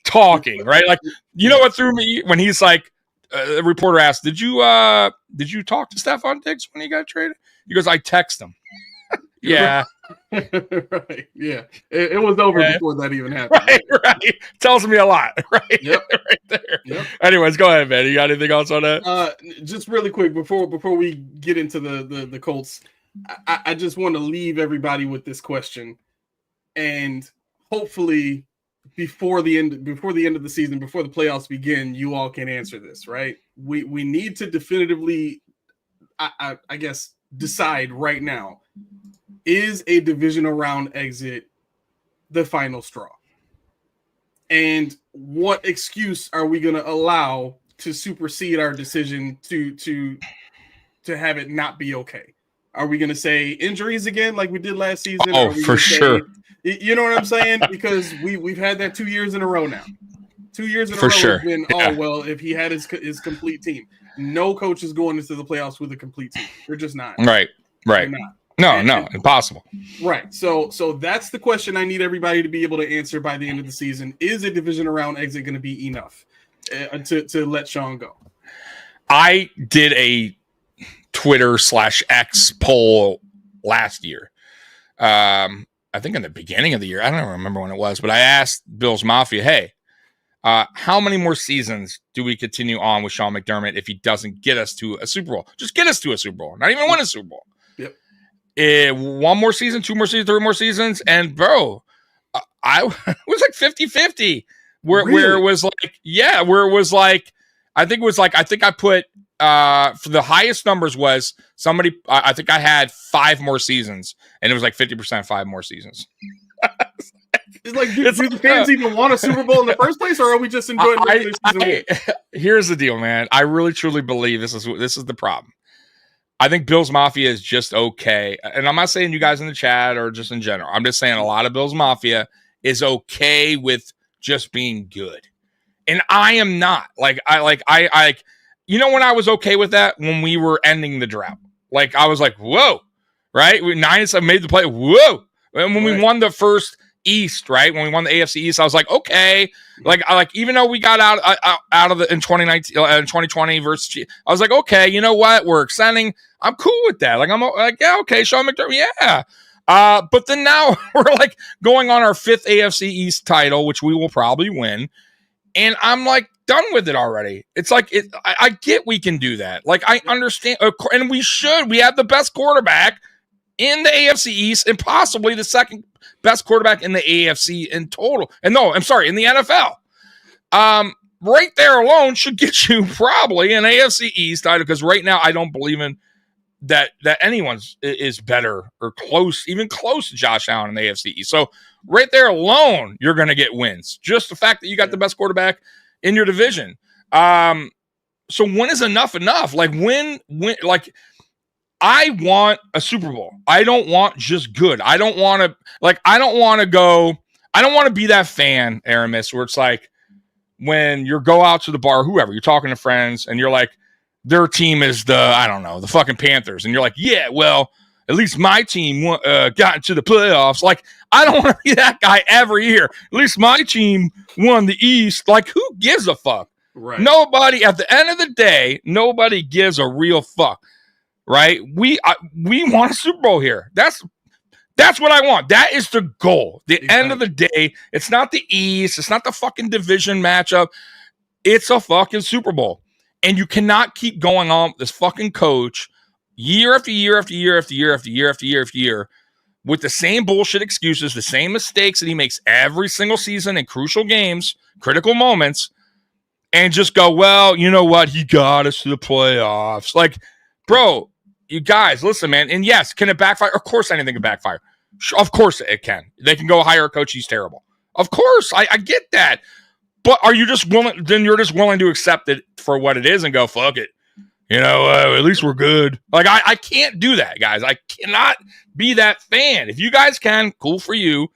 talking, right? Like, you know what threw me when he's like, the reporter asked, "Did you talk to Stephon Diggs when he got traded?" He goes, "I text him." Yeah. Right. Yeah. It was over before that even happened. Right. Tells me a lot. Right. Yep. Right there. Yep. Anyways, go ahead, man. You got anything else on that? Just really quick before we get into the Colts, I just want to leave everybody with this question, and hopefully before the end of the season, before the playoffs begin, you all can answer this, right? We need to definitively, I guess, decide right now, is a divisional round exit the final straw? And what excuse are we going to allow to supersede our decision to have it not be okay? Are we going to say injuries again like we did last season? Oh, for sure. You know what I'm saying? Because we've had that 2 years in a row now. 2 years in a row sure. has been, oh, well, if he had his complete team. No coach is going into the playoffs with a complete team. They're just not. Right. They're not. No, impossible. Right. So that's the question I need everybody to be able to answer by the end of the season. Is a division round exit going to be enough to let Sean go? I did a Twitter/X poll last year. I think in the beginning of the year. I don't remember when it was, but I asked Bills Mafia, hey, how many more seasons do we continue on with Sean McDermott if he doesn't get us to a Super Bowl? Just get us to a Super Bowl. Not even win a Super Bowl. Yep. 1 more season, 2 more seasons, 3 more seasons. And bro, I was like 50-50 where it was like, I think I put, for the highest numbers was somebody, I think I had 5 more seasons, and it was like 50% 5 more seasons. It's like, do the fans even want a Super Bowl in the first place, or are we just enjoying regular season? Here's the deal, man. I really truly believe this is the problem. I think Bills Mafia is just okay. And I'm not saying you guys in the chat or just in general. I'm just saying a lot of Bills Mafia is okay with just being good. And I am not. I you know when I was okay with that? When we were ending the drought. Like, I was like, whoa, right? 9-7 made the play. Whoa. And when we won the first East, right? When we won the AFC East, I was like, okay. Like even though we got out of the in 2019 and 2020 versus, I was like, okay, you know what? We're extending. I'm cool with that. Like, I'm like, yeah, okay, Sean McDermott, yeah. But then now we're like going on our 5th AFC East title, which we will probably win. And I'm like done with it already. It's like, I get we can do that. Like, I understand. And we should. We have the best quarterback in the AFC East and possibly the second best quarterback in the AFC in total. And no, I'm sorry, in the NFL. Right there alone should get you probably an AFC East title, because right now I don't believe in that anyone's is better or close, even close to Josh Allen in the AFC East. So right there alone, you're going to get wins. Just the fact that you got the best quarterback in your division. So when is enough? Like when like, I want a Super Bowl. I don't want just good. I don't want to be that fan, Aramis, where it's like when you go out to the bar, whoever, you're talking to friends and you're like, their team is the fucking Panthers. And you're like, yeah, well, at least my team got into the playoffs. Like, I don't want to be that guy every year. At least my team won the East. Like, who gives a fuck? Right. Nobody, at the end of the day, nobody gives a real fuck. Right? We want a Super Bowl here. That's what I want. That is the goal. End of the day, it's not the East. It's not the fucking division matchup. It's a fucking Super Bowl. And you cannot keep going on with this fucking coach year after year after year after year after year after year after year with the same bullshit excuses, the same mistakes that he makes every single season in crucial games, critical moments, and just go, well, you know what? He got us to the playoffs. Like, bro, you guys, listen, man. And yes, can it backfire? Of course anything can backfire. Of course it can. They can go hire a coach. He's terrible. Of course. I get that. But are you just willing? Then you're just willing to accept it for what it is and go, fuck it. You know, at least we're good. Like, I can't do that, guys. I cannot be that fan. If you guys can, cool for you.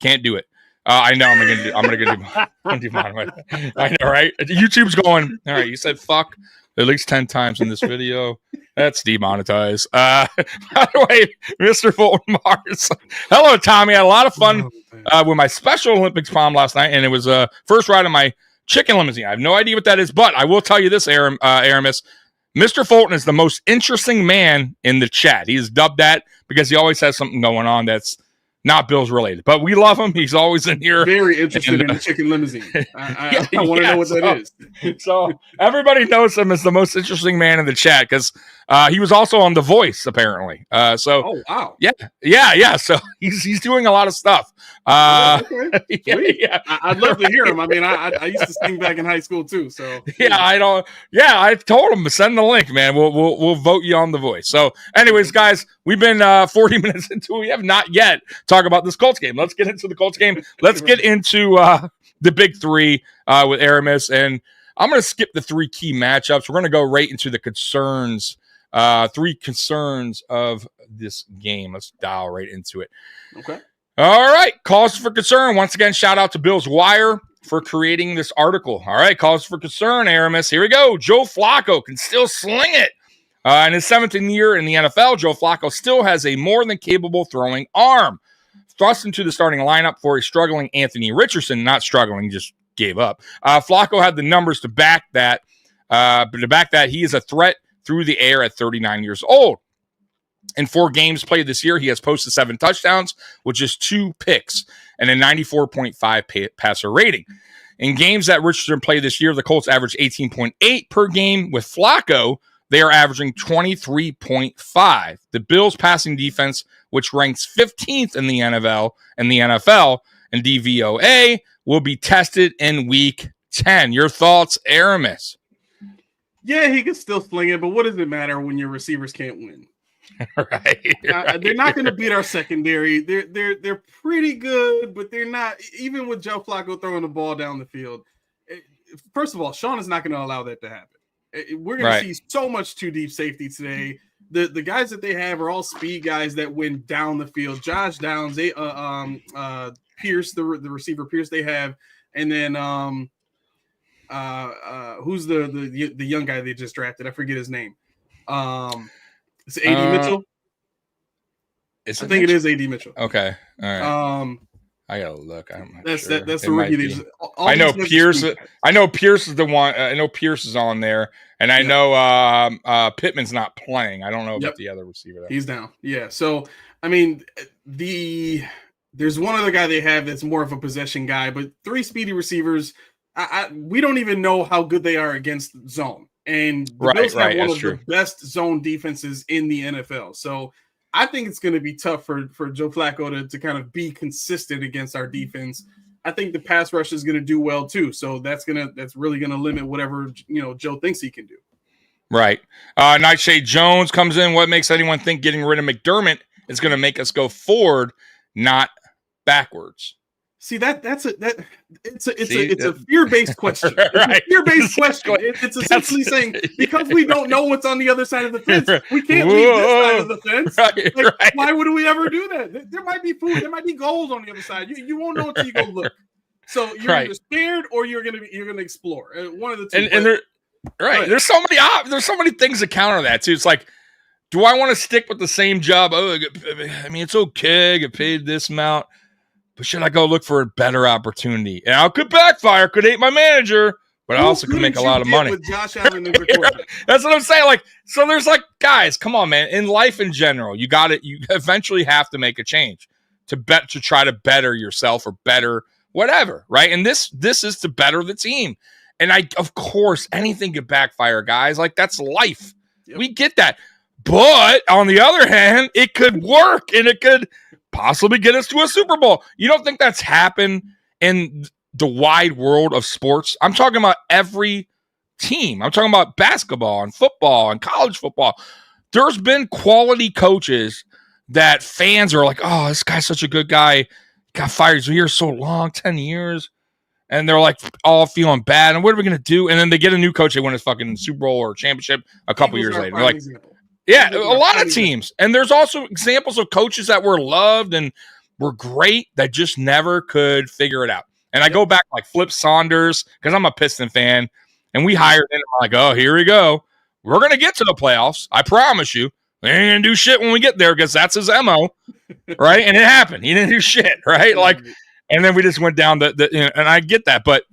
Can't do it. I know I'm gonna do mine. I know, right? YouTube's going, all right, you said fuck at least 10 times in this video. That's demonetized. By the way, Mr. Fulton Mars. Hello, Tommy. I had a lot of fun with my Special Olympics prom last night, and it was first ride of my chicken limousine. I have no idea what that is, but I will tell you this, Aramis. Mr. Fulton is the most interesting man in the chat. He is dubbed that because he always has something going on that's not Bills related. But we love him. He's always in here. Very interested in the chicken limousine. I want to know what that is. So everybody knows him as the most interesting man in the chat because he was also on The Voice, apparently. Oh, wow. Yeah. So he's doing a lot of stuff. Okay. Yeah. I'd love to hear him. I mean, I used to sing back in high school too. So I told him to send the link, man. We'll vote you on The Voice. So, anyways, guys, we've been 40 minutes into it. We have not yet talked about this Colts game. Let's get into the Colts game. Let's get into the big three with Aramis, and I'm going to skip the three key matchups. We're going to go right into the concerns. Three concerns of this game. Let's dial right into it. Okay. All right. Cause for concern. Once again, shout out to Bill's Wire for creating this article. All right. Cause for concern, Aramis. Here we go. Joe Flacco can still sling it. In his 17th year in the NFL, Joe Flacco still has a more than capable throwing arm. Thrust into the starting lineup for a struggling Anthony Richardson. Not struggling, just gave up. Flacco had the numbers to back that. But to back that, he is a threat through the air at 39 years old. In 4 games played this year, he has posted 7 touchdowns with just 2 picks and a 94.5 passer rating. In games that Richardson played this year, the Colts averaged 18.8 per game. With Flacco, they are averaging 23.5. The Bills' passing defense, which ranks 15th in the NFL and DVOA, will be tested in Week 10. Your thoughts, Aramis? Yeah, he can still sling it, but what does it matter when your receivers can't win? Right. They're not going to beat our secondary. They're pretty good, but they're not. Even with Joe Flacco throwing the ball down the field, first of all, Sean is not going to allow that to happen. We're going to see so much too deep safety today. The guys that they have are all speed guys that win down the field. Josh Downs, Pierce, the receiver Pierce they have, and then who's the young guy they just drafted? I forget his name. It's A.D. Mitchell. I think it is A.D. Mitchell. Okay, all right. I gotta look. That's the rookie. I know Pierce. I know Pierce is the one. I know Pierce is on there, and I know Pittman's not playing. I don't know about the other receiver. Though. He's down. Yeah. So I mean, there's one other guy they have that's more of a possession guy, but 3 speedy receivers. We don't even know how good they are against zone. And the Bills have one of the best zone defenses in the NFL. So I think it's going to be tough for Joe Flacco to kind of be consistent against our defense. I think the pass rush is going to do well too. So that's really going to limit whatever Joe thinks he can do. Right. Nightshade Jones comes in. What makes anyone think getting rid of McDermott is going to make us go forward, not backwards? See it's a fear-based question. It's a fear-based question. It's essentially saying because we don't know what's on the other side of the fence, we can't leave this side of the fence. Why would we ever do that? There might be food, there might be gold on the other side. You won't know until you go look. So you're either scared or you're gonna explore. One of the two. And there's so many things to counter that too. It's like, do I want to stick with the same job? It's okay. I get paid this amount. But should I go look for a better opportunity? And I could backfire, could hate my manager, but I also could make a lot of money. With Josh Allen as That's what I'm saying. So there's guys, come on, man. In life in general, you eventually have to make a change to try to better yourself or better whatever, right? And this is to better the team. And of course, anything could backfire, guys. That's life. Yep. We get that. But on the other hand, it could work and it could possibly get us to a Super Bowl. You don't think that's happened in the wide world of sports? I'm talking about every team. I'm talking about basketball and football and college football. There's been quality coaches that fans are like, oh, this guy's such a good guy. Got fired. He's here so long, 10 years. And they're all feeling bad. And what are we going to do? And then they get a new coach. They win a fucking Super Bowl or championship a couple years later. They're like, yeah, a lot of teams. And there's also examples of coaches that were loved and were great that just never could figure it out. And I go back Flip Saunders because I'm a Piston fan. And we hired him. I'm like, oh, here we go. We're going to get to the playoffs. I promise you. We ain't going to do shit when we get there because that's his MO, right? And it happened. He didn't do shit, right? Like, and then we just went down and I get that. But,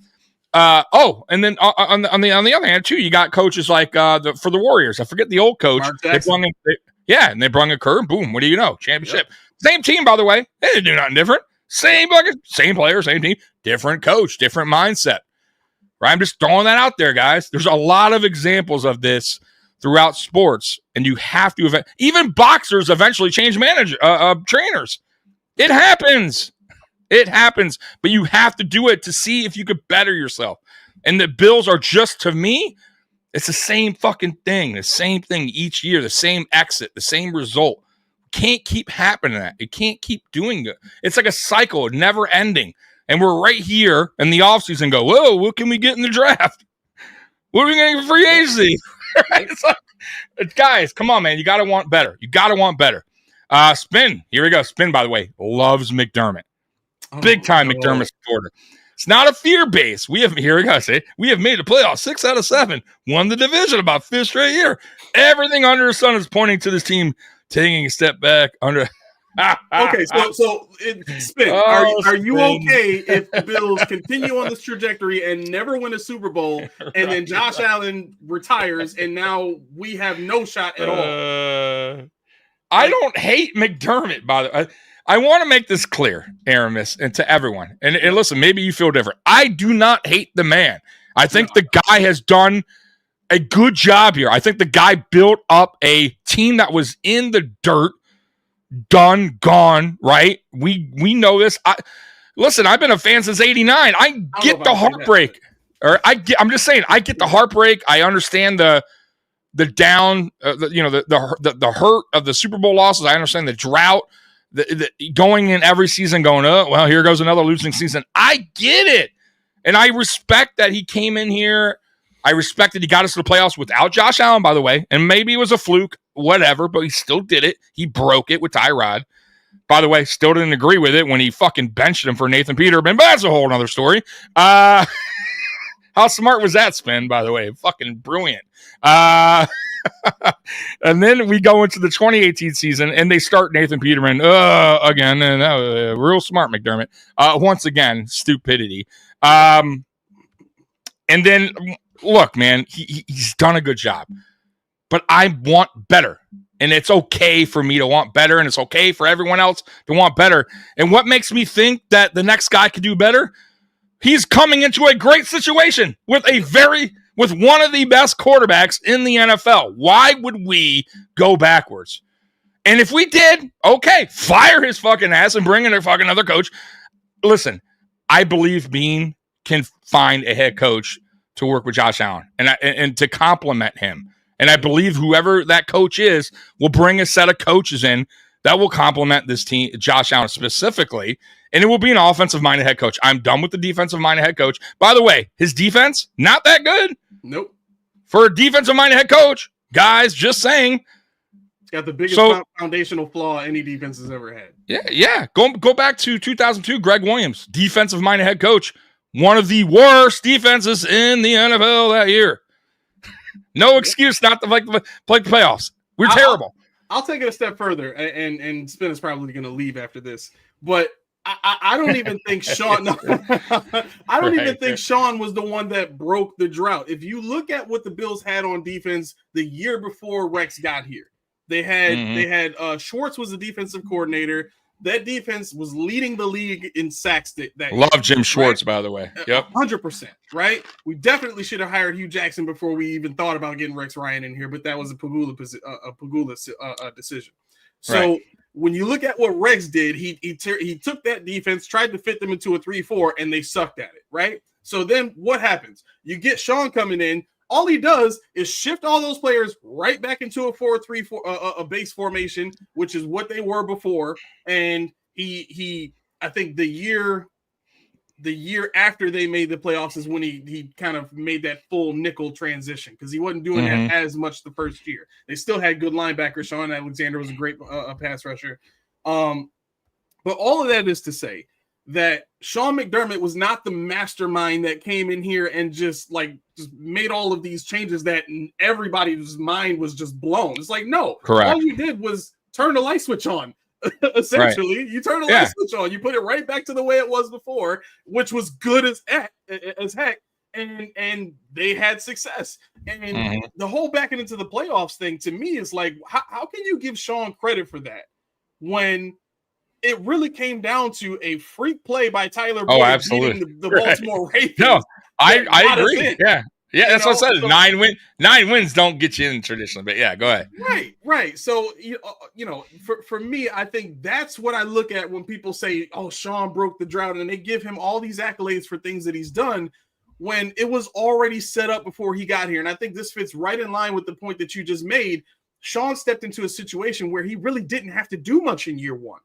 and then on the other hand, too, you got coaches like for the Warriors. I forget the old coach. And they brung a curve. Boom. What do you know? Championship. Yep. Same team, by the way. They didn't do nothing different. Same player, same team, different coach, different mindset. Right? I'm just throwing that out there, guys. There's a lot of examples of this throughout sports, and you have to even boxers eventually change trainers. It happens. It happens, but you have to do it to see if you could better yourself. And the Bills are just, to me, it's the same fucking thing, the same thing each year, the same exit, the same result. Can't keep happening that. It can't keep doing it. It's like a cycle, never ending. And we're right here in the offseason go, whoa, what can we get in the draft? What are we getting for free agency? It's like, guys, come on, man. You got to want better. You got to want better. Spin. Here we go. Spin, by the way, loves McDermott. Big time McDermott supporter. It's not a fear base. Here we go. We have made the playoffs 6 out of 7. Won the division about 5th straight year. Everything under the sun is pointing to this team taking a step back under. Okay, so Spin. Are you okay if the Bills continue on this trajectory and never win a Super Bowl, and then Josh Allen retires, and now we have no shot at all? I don't hate McDermott, by the way. I want to make this clear, Aramis, and to everyone. And listen, maybe you feel different. I do not hate the man. I think the guy has done a good job here. I think the guy built up a team that was in the dirt, done, gone, right? We know this. Listen, I've been a fan since '89. I get the heartbreak. I'm just saying, I get the heartbreak. I understand the down, the hurt of the Super Bowl losses. I understand the drought. The going in every season going, oh, well, here goes another losing season. I get it. And I respect that he came in here. I respect that he got us to the playoffs without Josh Allen, by the way. And maybe it was a fluke, whatever, but he still did it. He broke it with Tyrod. By the way, still didn't agree with it when he fucking benched him for Nathan Peterman, but that's a whole other story. How smart was that spin, by the way? Fucking brilliant. And then we go into the 2018 season, and they start Nathan Peterman again, and real smart McDermott. Once again, stupidity. And then, look, man, he's done a good job, but I want better, and it's okay for me to want better, and it's okay for everyone else to want better. And what makes me think that the next guy could do better? He's coming into a great situation with one of the best quarterbacks in the NFL. Why would we go backwards? And if we did, okay, fire his fucking ass and bring in a fucking other coach. Listen, I believe Bean can find a head coach to work with Josh Allen and to complement him. And I believe whoever that coach is will bring a set of coaches in that will complement this team, Josh Allen specifically, and it will be an offensive-minded head coach. I'm done with the defensive-minded head coach. By the way, his defense, not that good. Nope. For a defensive-minded head coach, guys, just saying. It's got the biggest foundational flaw any defense has ever had. Yeah. Go back to 2002, Greg Williams, defensive-minded head coach, one of the worst defenses in the NFL that year. No excuse not to play the playoffs. We're terrible. I'll take it a step further, and Spin is probably going to leave after this, but I don't even think Sean. I don't even think Sean was the one that broke the drought. If you look at what the Bills had on defense the year before Rex got here, they had Schwartz was the defensive coordinator. That defense was leading the league in sacks that Love year, Jim Schwartz, right? by the way. Yep, 100%. Right. We definitely should have hired Hugh Jackson before we even thought about getting Rex Ryan in here, but that was a Pagula decision. So when you look at what Rex did, he took that defense, tried to fit them into a 3-4, and they sucked at it. Right. So then what happens? You get Sean coming in. All he does is shift all those players right back into a 4-3-4, a base formation, which is what they were before. And he I think the year after they made the playoffs is when he kind of made that full nickel transition because he wasn't doing that as much the first year. They still had good linebackers. Sean Alexander was a great pass rusher. But all of that is to say, that Sean McDermott was not the mastermind that came in here and just made all of these changes that everybody's mind was just blown. It's like, no, correct. All you did was turn the light switch on. Essentially, right. You turn the light switch on. You put it right back to the way it was before, which was good as heck. And they had success. And the whole backing into the playoffs thing to me is like, how can you give Sean credit for that when it really came down to a freak play by Tyler Boyd beating the Baltimore Ravens? No, I agree. Yeah, that's what I said. So, 9 wins don't get you in traditionally, but yeah, go ahead. Right. So for me, I think that's what I look at when people say, "Oh, Sean broke the drought," and they give him all these accolades for things that he's done, when it was already set up before he got here. And I think this fits right in line with the point that you just made. Sean stepped into a situation where he really didn't have to do much in year one.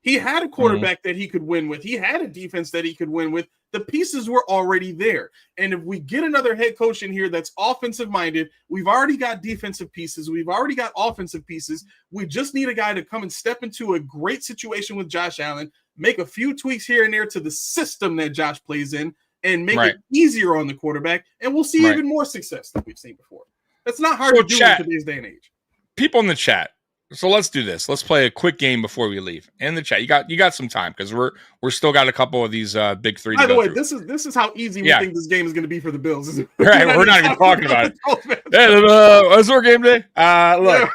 He had a quarterback that he could win with. He had a defense that he could win with. The pieces were already there. And if we get another head coach in here that's offensive-minded, we've already got defensive pieces. We've already got offensive pieces. We just need a guy to come and step into a great situation with Josh Allen, make a few tweaks here and there to the system that Josh plays in, and make it easier on the quarterback. And we'll see even more success than we've seen before. That's not hard to do in today's day and age. People in the chat. So let's do this. Let's play a quick game before we leave. In the chat, you got some time because we're still got a couple of these big three. By the way, this is how easy we think this game is going to be for the Bills. Right, we're not even talking about it. What's our game day? Look,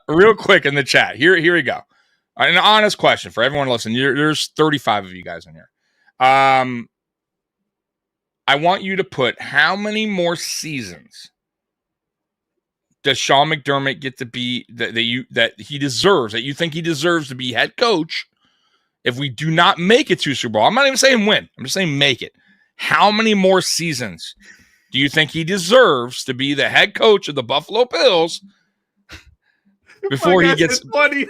real quick in the chat. Here we go. An honest question for everyone listening. There's 35 of you guys in here. I want you to put how many more seasons does Sean McDermott get to be that he deserves, that you think he deserves to be head coach if we do not make it to Super Bowl? I'm not even saying win. I'm just saying make it. How many more seasons do you think he deserves to be the head coach of the Buffalo Bills before he gets 20?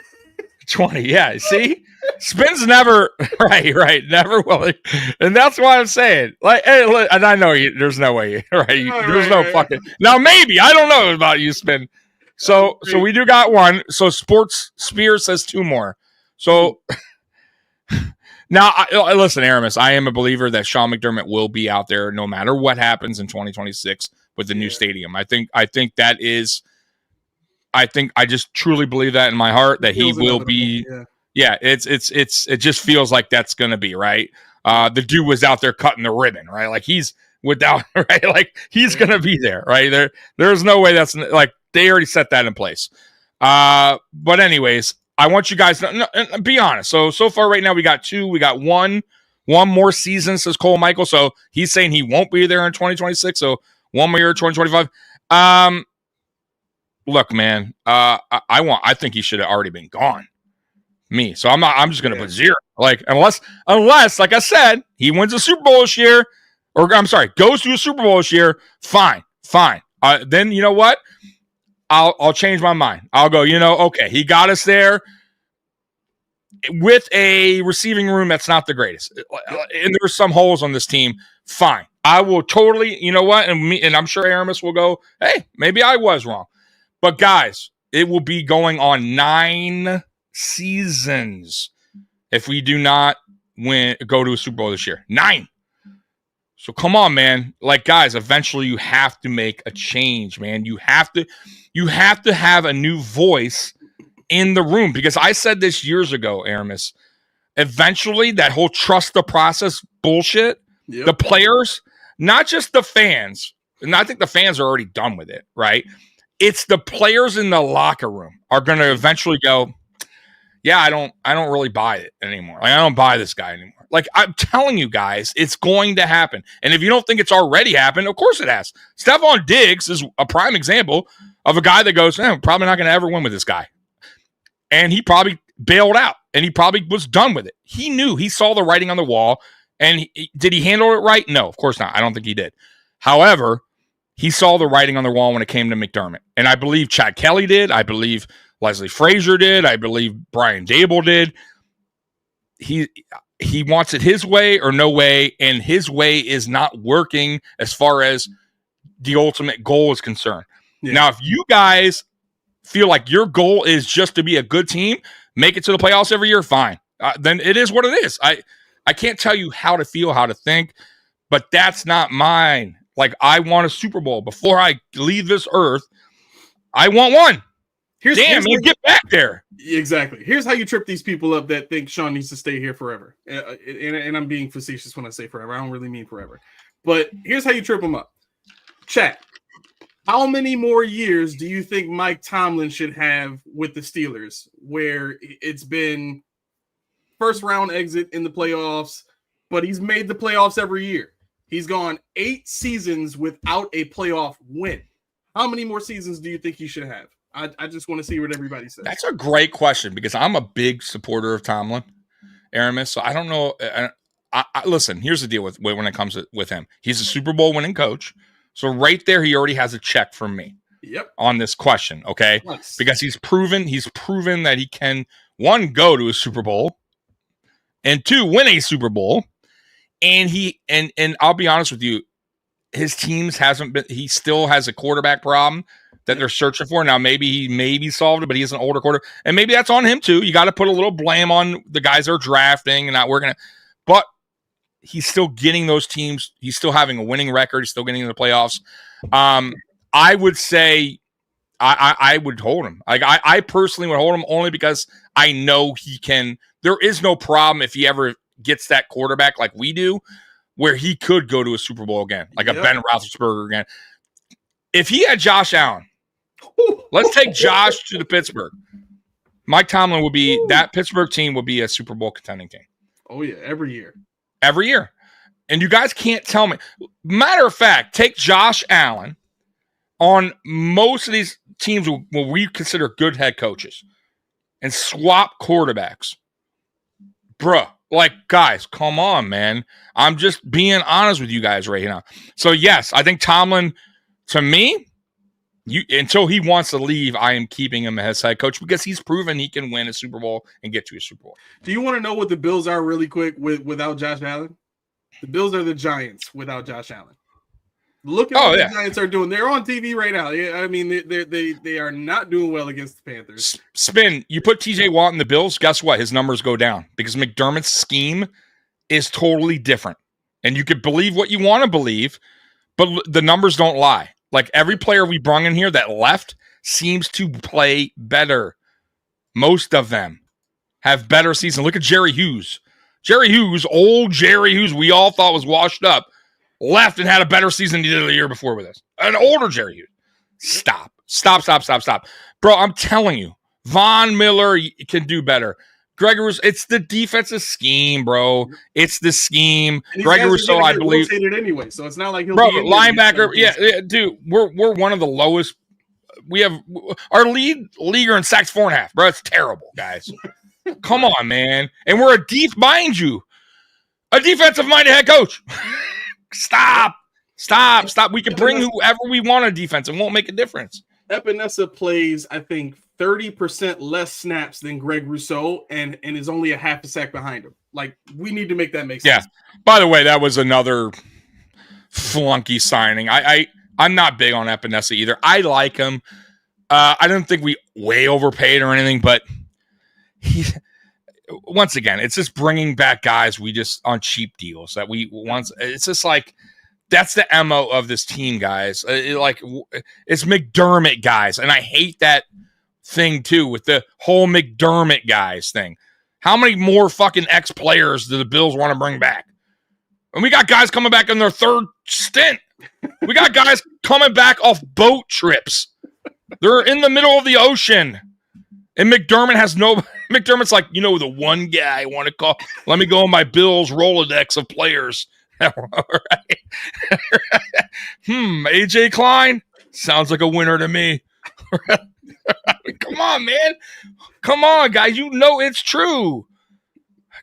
Yeah, see? Spin's never right, never will. And that's why I'm saying, like, hey, look, and I know there's no way, there's no fucking. Now maybe I don't know about you, Spin. So we do got one. So Sports Spear says 2 more. So now, listen, Aramis, I am a believer that Sean McDermott will be out there no matter what happens in 2026 with the new stadium. I think that is. I just truly believe that in my heart that he will be. Yeah, it just feels like that's going to be right. The dude was out there cutting the ribbon, right? Like he's without, right? Like he's going to be there, right? There's no way that's like they already set that in place. But anyways, I want you guys to be honest. So far right now we got 2, we got one more season, says Cole Michael. So he's saying he won't be there in 2026. So 1 more year, 2025. Look, man, I think he should have already been gone. So I'm just going to put 0. Like, unless, like I said, he wins a Super Bowl this year, or I'm sorry, goes to a Super Bowl this year. Fine. Then you know what? I'll change my mind. I'll go, okay, he got us there with a receiving room that's not the greatest. And there's some holes on this team. Fine. I will totally, you know what? And I'm sure Aramis will go, hey, maybe I was wrong. But guys, it will be going on 9 seasons if we do not go to a Super Bowl this year. 9. So come on, man. Like, guys, eventually you have to make a change, man. You have to have a new voice in the room, because I said this years ago, Aramis. Eventually, that whole trust the process bullshit, the players, not just the fans, and I think the fans are already done with it, right? It's the players in the locker room are going to eventually go, yeah, I don't really buy it anymore. Like, I don't buy this guy anymore. Like, I'm telling you guys, it's going to happen. And if you don't think it's already happened, of course it has. Stephon Diggs is a prime example of a guy that goes, I'm probably not going to ever win with this guy. And he probably bailed out, and he probably was done with it. He knew. He saw the writing on the wall. And did he handle it right? No, of course not. I don't think he did. However, he saw the writing on the wall when it came to McDermott. And I believe Chad Kelly did. I believe Leslie Frazier did. I believe Brian Dable did. He wants it his way or no way, and his way is not working as far as the ultimate goal is concerned. Yeah. Now, if you guys feel like your goal is just to be a good team, make it to the playoffs every year, fine. Then it is what it is. I can't tell you how to feel, how to think, but that's not mine. Like, I want a Super Bowl. Before I leave this earth, I want one. Damn, man, get back there. Exactly. Here's how you trip these people up that think Sean needs to stay here forever. And I'm being facetious when I say forever. I don't really mean forever. But here's how you trip them up. Chat. How many more years do you think Mike Tomlin should have with the Steelers, where it's been first round exit in the playoffs, but he's made the playoffs every year? He's gone 8 seasons without a playoff win. How many more seasons do you think he should have? I just want to see what everybody says. That's a great question because I'm a big supporter of Tomlin, Aramis. So I don't know. Listen, here's the deal with when it comes with him. He's a Super Bowl winning coach. So right there, he already has a check from me. Yep. On this question, okay? Nice. Because he's proven that he can, 1, go to a Super Bowl, and 2, win a Super Bowl. And and I'll be honest with you, his teams he still has a quarterback problem that they're searching for. Now, maybe he solved it, but he is an older quarterback. And maybe that's on him too. You got to put a little blame on the guys that are drafting and not working. But he's still getting those teams. He's still having a winning record. He's still getting in the playoffs. I would say I would hold him. Like I personally would hold him only because I know he can. There is no problem if he ever gets that quarterback like we do, where he could go to a Super Bowl again, like a Ben Roethlisberger again. If he had Josh Allen, let's take Josh to the Pittsburgh. Mike Tomlin would be that Pittsburgh team would be a Super Bowl contending team. Oh yeah, every year. Every year. And you guys can't tell me. Matter of fact, take Josh Allen on most of these teams what we consider good head coaches and swap quarterbacks. Bruh, like, guys, come on, man. I'm just being honest with you guys right now. So, yes, I think Tomlin, to me, until he wants to leave, I am keeping him as head coach because he's proven he can win a Super Bowl and get to a Super Bowl. Do you want to know what the Bills are really quick without Josh Allen? The Bills are the Giants without Josh Allen. Look at what the Giants are doing. They're on TV right now. I mean, they are not doing well against the Panthers. Spin, you put TJ Watt in the Bills, guess what? His numbers go down because McDermott's scheme is totally different. And you could believe what you want to believe, but the numbers don't lie. Like every player we brung in here that left seems to play better. Most of them have better season. Look at Jerry Hughes. Old Jerry Hughes, we all thought was washed up, left and had a better season than he did the year before with us. An older Jerry Hughes. Stop. Bro, I'm telling you, Von Miller can do better. Greg Rousseau, it's the defensive scheme, bro. It's the scheme. Greg Rousseau, I believe. Anyway, so it's not like he'll be linebacker. Yeah, dude, we're one of the lowest. We have our leaguer in sacks 4.5. Bro, it's terrible, guys. Come on, man. And we're a defensive-minded head coach. Stop. We can bring whoever we want on defense. It won't make a difference. Epinesa plays, I think, 30% less snaps than Greg Rousseau and is only a half a sack behind him. Like, we need to make that make sense. Yeah. By the way, that was another flunky signing. I'm not big on Epinesa either. I like him. I don't think we way overpaid or anything, but once again, it's just bringing back guys we just on cheap deals that we once. It's just like that's the MO of this team, guys. It's McDermott guys, and I hate that thing too with the whole McDermott guys thing. How many more fucking ex-players do the Bills want to bring back? And we got guys coming back in their third stint. We got guys coming back off boat trips. They're in the middle of the ocean. And McDermott's like, the one guy I want to call. Let me go on my Bills Rolodex of players. AJ Klein sounds like a winner to me. Come on, man. Come on, guys. It's true.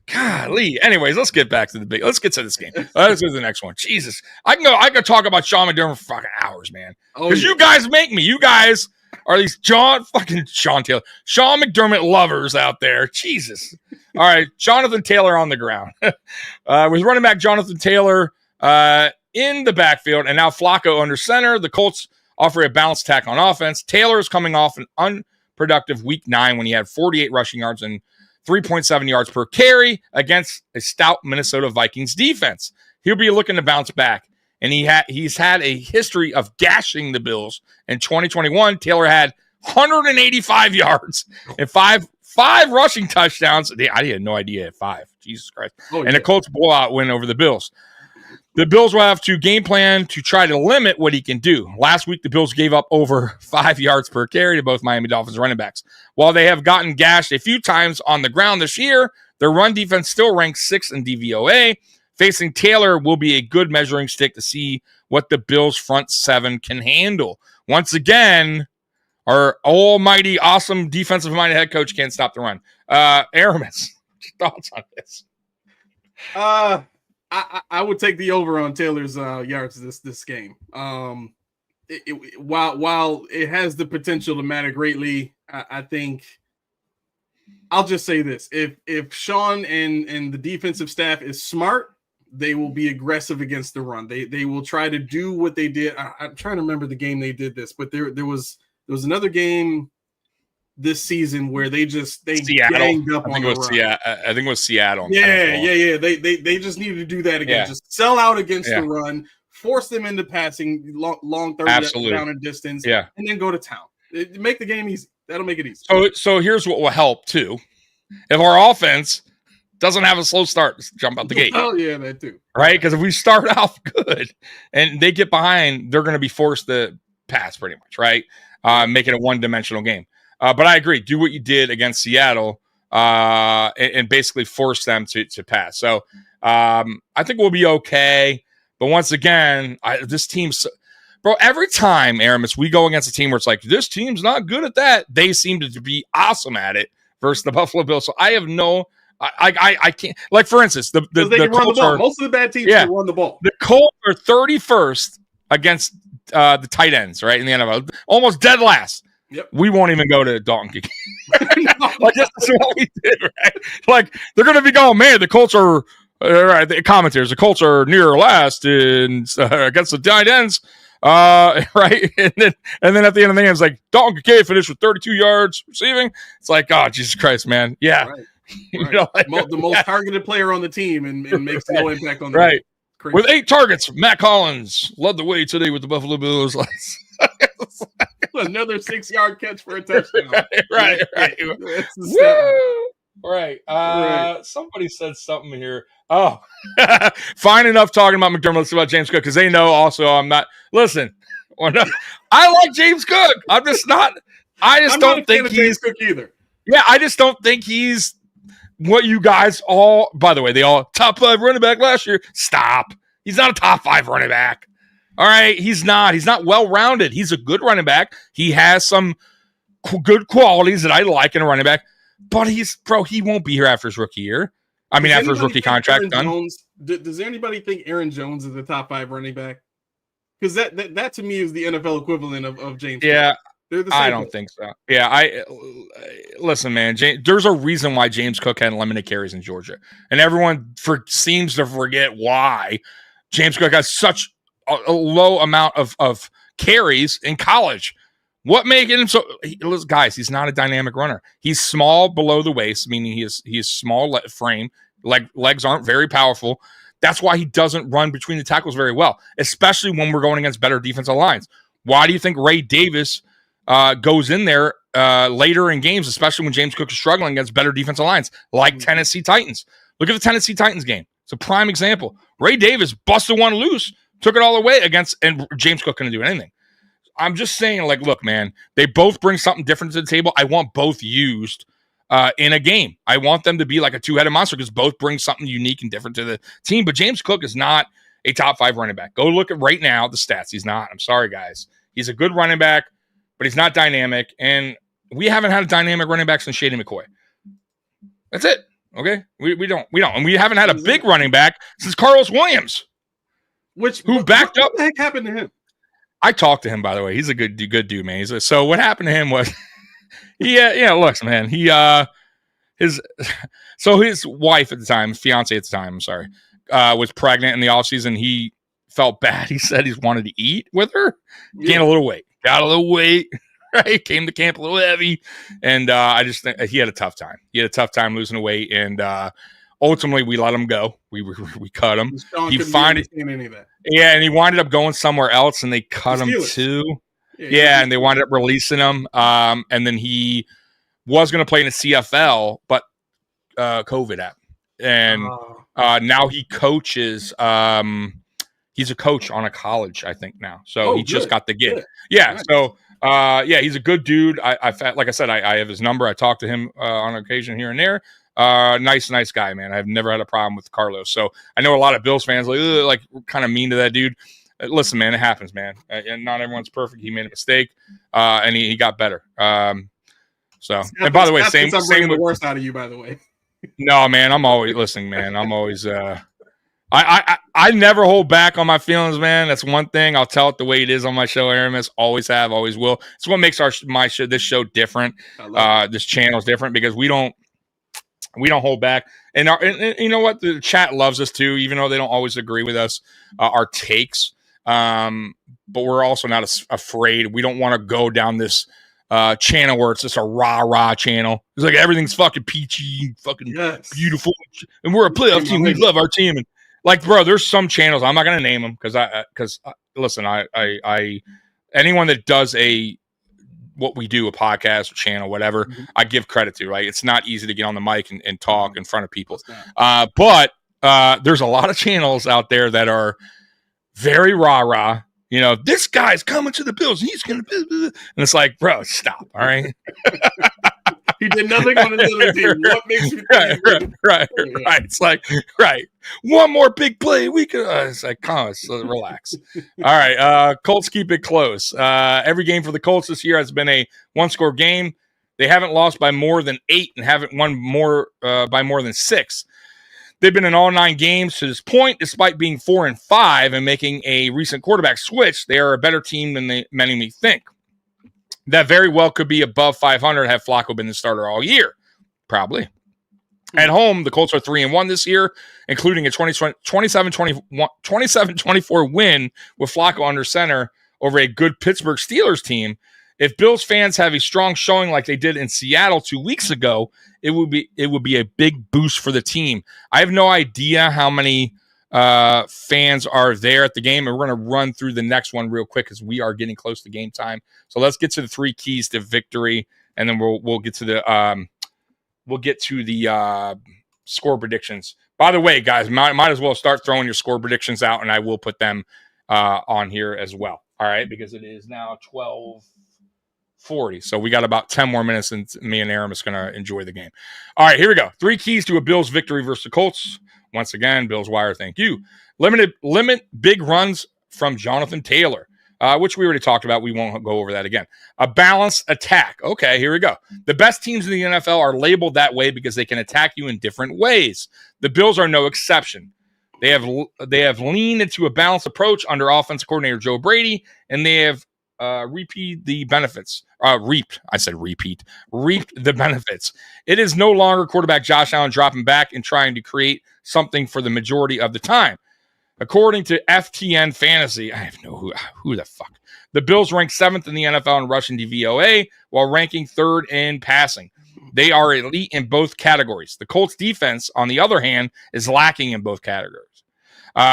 Golly. Anyways, let's get back to let's get to this game. Let's go to the next one. Jesus. I can talk about Sean McDermott for fucking hours, man. Because you guys make me. You guys are these Sean McDermott lovers out there. Jesus. All right. Jonathan Taylor on the ground. With running back Jonathan Taylor in the backfield and now Flacco under center. The Colts offer a balanced attack on offense. Taylor is coming off an unproductive week 9 when he had 48 rushing yards and 3.7 yards per carry against a stout Minnesota Vikings defense. He'll be looking to bounce back. And he's had a history of gashing the Bills. In 2021, Taylor had 185 yards and five rushing touchdowns. I had no idea at 5. Jesus Christ. And the Colts blowout win over the Bills. The Bills will have to game plan to try to limit what he can do. Last week, the Bills gave up over 5 yards per carry to both Miami Dolphins running backs. While they have gotten gashed a few times on the ground this year, their run defense still ranks 6th in DVOA. Facing Taylor will be a good measuring stick to see what the Bills' front 7 can handle. Once again, our almighty, awesome defensive-minded head coach can't stop the run. Aramis, thoughts on this? I would take the over on Taylor's yards this game. While it has the potential to matter greatly, I think I'll just say this: if Sean and the defensive staff is smart, they will be aggressive against the run. They will try to do what they did. I'm trying to remember the game they did this, but there was another game this season where they ganged up on the run. I think it was Seattle. Yeah. They just needed to do that again. Yeah. Just sell out against the run, force them into passing long third down and distance, and then go to town. Make the game easy. That'll make it easy. So here's what will help too. If our offense doesn't have a slow start, jump out the gate. Oh, yeah, that too. Right? Because if we start off good and they get behind, they're going to be forced to pass pretty much, right? Make it a one-dimensional game. But I agree. Do what you did against Seattle and basically force them to pass. So I think we'll be okay. But once again, this team's – bro, every time, Aramis, we go against a team where it's like, this team's not good at that, they seem to be awesome at it versus the Buffalo Bills. So I have no – I can't, like, for instance, the Colts are, most of the bad teams can run the ball. The Colts are 31st against the tight ends, right, in the NFL, almost dead last. Yep. We won't even go to Dalton Kincaid. Like, this is what we did, right? Like, they're going to be going, man, the Colts are right. The commentators, the Colts are near last in against the tight ends, right? And then at the end of the game, it's like Dalton Kincaid finished with 32 yards receiving. It's like, oh, Jesus Christ, man, yeah. Right. You know, like, the most targeted player on the team and makes no impact on the right. Game. With 8 targets, Matt Collins led the way today with the Buffalo Bills. Another 6-yard catch for a touchdown. Right. Woo! Right. Somebody said something here. Oh, fine enough talking about McDermott. Let's talk about James Cook because they know also I'm not. Listen, I like James Cook. I'm don't think he's James Cook either. Yeah, I just don't think he's what you guys all, by the way, they all top 5 running back last year. Stop. He's not a top 5 running back. All right. He's not well-rounded. He's a good running back. He has some good qualities that I like in a running back, but he won't be here after his rookie year. I mean, after his rookie contract done. Does anybody think Aaron Jones is the top 5 running back? Because that to me is the NFL equivalent of James. Yeah. I don't think so. Yeah, listen, man. There's a reason why James Cook had limited carries in Georgia, and everyone seems to forget why James Cook has such a low amount of carries in college. What making him so? Guys, he's not a dynamic runner. He's small below the waist, meaning he is small frame. Legs aren't very powerful. That's why he doesn't run between the tackles very well, especially when we're going against better defensive lines. Why do you think Ray Davis goes in there later in games, especially when James Cook is struggling against better defensive lines like Tennessee Titans? Look at the Tennessee Titans game. It's a prime example. Ray Davis busted one loose, took it all away and James Cook couldn't do anything. I'm just saying, like, look, man, they both bring something different to the table. I want both used in a game. I want them to be like a two-headed monster because both bring something unique and different to the team. But James Cook is not a top 5 running back. Go look at right now the stats. He's not. I'm sorry, guys. He's a good running back, but he's not dynamic. And we haven't had a dynamic running back since Shady McCoy. That's it. Okay? We don't. And we haven't had a big running back since Carlos Williams. Who backed up. What the heck happened to him? I talked to him, by the way. He's a good dude, man. So what happened to him was, look, man, his wife at the time, fiance at the time, I'm sorry, was pregnant in the offseason. He felt bad. He said he wanted to eat with her. Gained a little weight. Got a little weight. right? Came to camp a little heavy, and I just think he had a tough time. He had a tough time losing the weight, and ultimately we let him go. We cut him. He finally any of that. Yeah, and he winded up going somewhere else, and they cut him too. Yeah, and they wound up releasing him. And then he was going to play in the CFL, but COVID happened, and now he coaches. He's a coach on a college, I think now. So he just got the gig. Good. Yeah. Nice. So he's a good dude. I like I said, I have his number. I talk to him on occasion here and there. Nice guy, man. I've never had a problem with Carlos. So I know a lot of Bills fans like kind of mean to that dude. Listen, man, it happens, man. And not everyone's perfect. He made a mistake, and he got better. So, and by the way, same with the worst out of you, by the way. No, man, I'm always listening, man. I'm always I never hold back on my feelings, man. That's one thing. I'll tell it the way it is on my show, Aramis. Always have, always will. It's what makes this show different. This channel is different because we don't hold back. And you know what? The chat loves us too, even though they don't always agree with us, our takes. But we're also not afraid. We don't want to go down this channel where it's just a rah channel. It's like everything's fucking peachy, fucking beautiful, and we're a playoff team. We love our team. And like, bro, there's some channels I'm not gonna name them because listen, I anyone that does what we do, a podcast or channel, whatever, I give credit to. Right, it's not easy to get on the mic and talk in front of people. But there's a lot of channels out there that are very rah. You know, this guy's coming to the Bills. And he's going to, and it's like, bro, stop. All right. He did nothing on his other team. What makes you think? Right. It's like, right. One more big play. We could, it's like, come on, relax. All right. Colts keep it close. Every game for the Colts this year has been a one-score game. They haven't lost by more than 8 and haven't won by more than 6. They've been in all 9 games to this point, despite being 4-5 and making a recent quarterback switch. They are a better team than many may think. That very well could be above 500 had Flacco been the starter all year. Probably. At home, the Colts are 3-1 this year, including a 27-24 win with Flacco under center over a good Pittsburgh Steelers team. If Bills fans have a strong showing like they did in Seattle 2 weeks ago, it would be a big boost for the team. I have no idea how many fans are there at the game, and we're going to run through the next one real quick because we are getting close to game time. So let's get to the 3 keys to victory, and then we'll get to the score predictions. By the way, guys, might as well start throwing your score predictions out, and I will put them on here as well. All right, because it is now 12:40. So we got about 10 more minutes, and me and Aram is going to enjoy the game. All right, here we go. 3 keys to a Bills victory versus the Colts. Once again, Bills Wire, thank you. Limit big runs from Jonathan Taylor, which we already talked about. We won't go over that again. A balanced attack. Okay, here we go. The best teams in the NFL are labeled that way because they can attack you in different ways. The Bills are no exception. They have leaned into a balanced approach under offensive coordinator Joe Brady, and they have reaped the benefits. Reaped the benefits. It is no longer quarterback Josh Allen dropping back and trying to create something for the majority of the time. According to FTN Fantasy, I have no who the fuck. The Bills rank 7th in the NFL in rushing DVOA while ranking 3rd in passing. They are elite in both categories. The Colts defense, on the other hand, is lacking in both categories.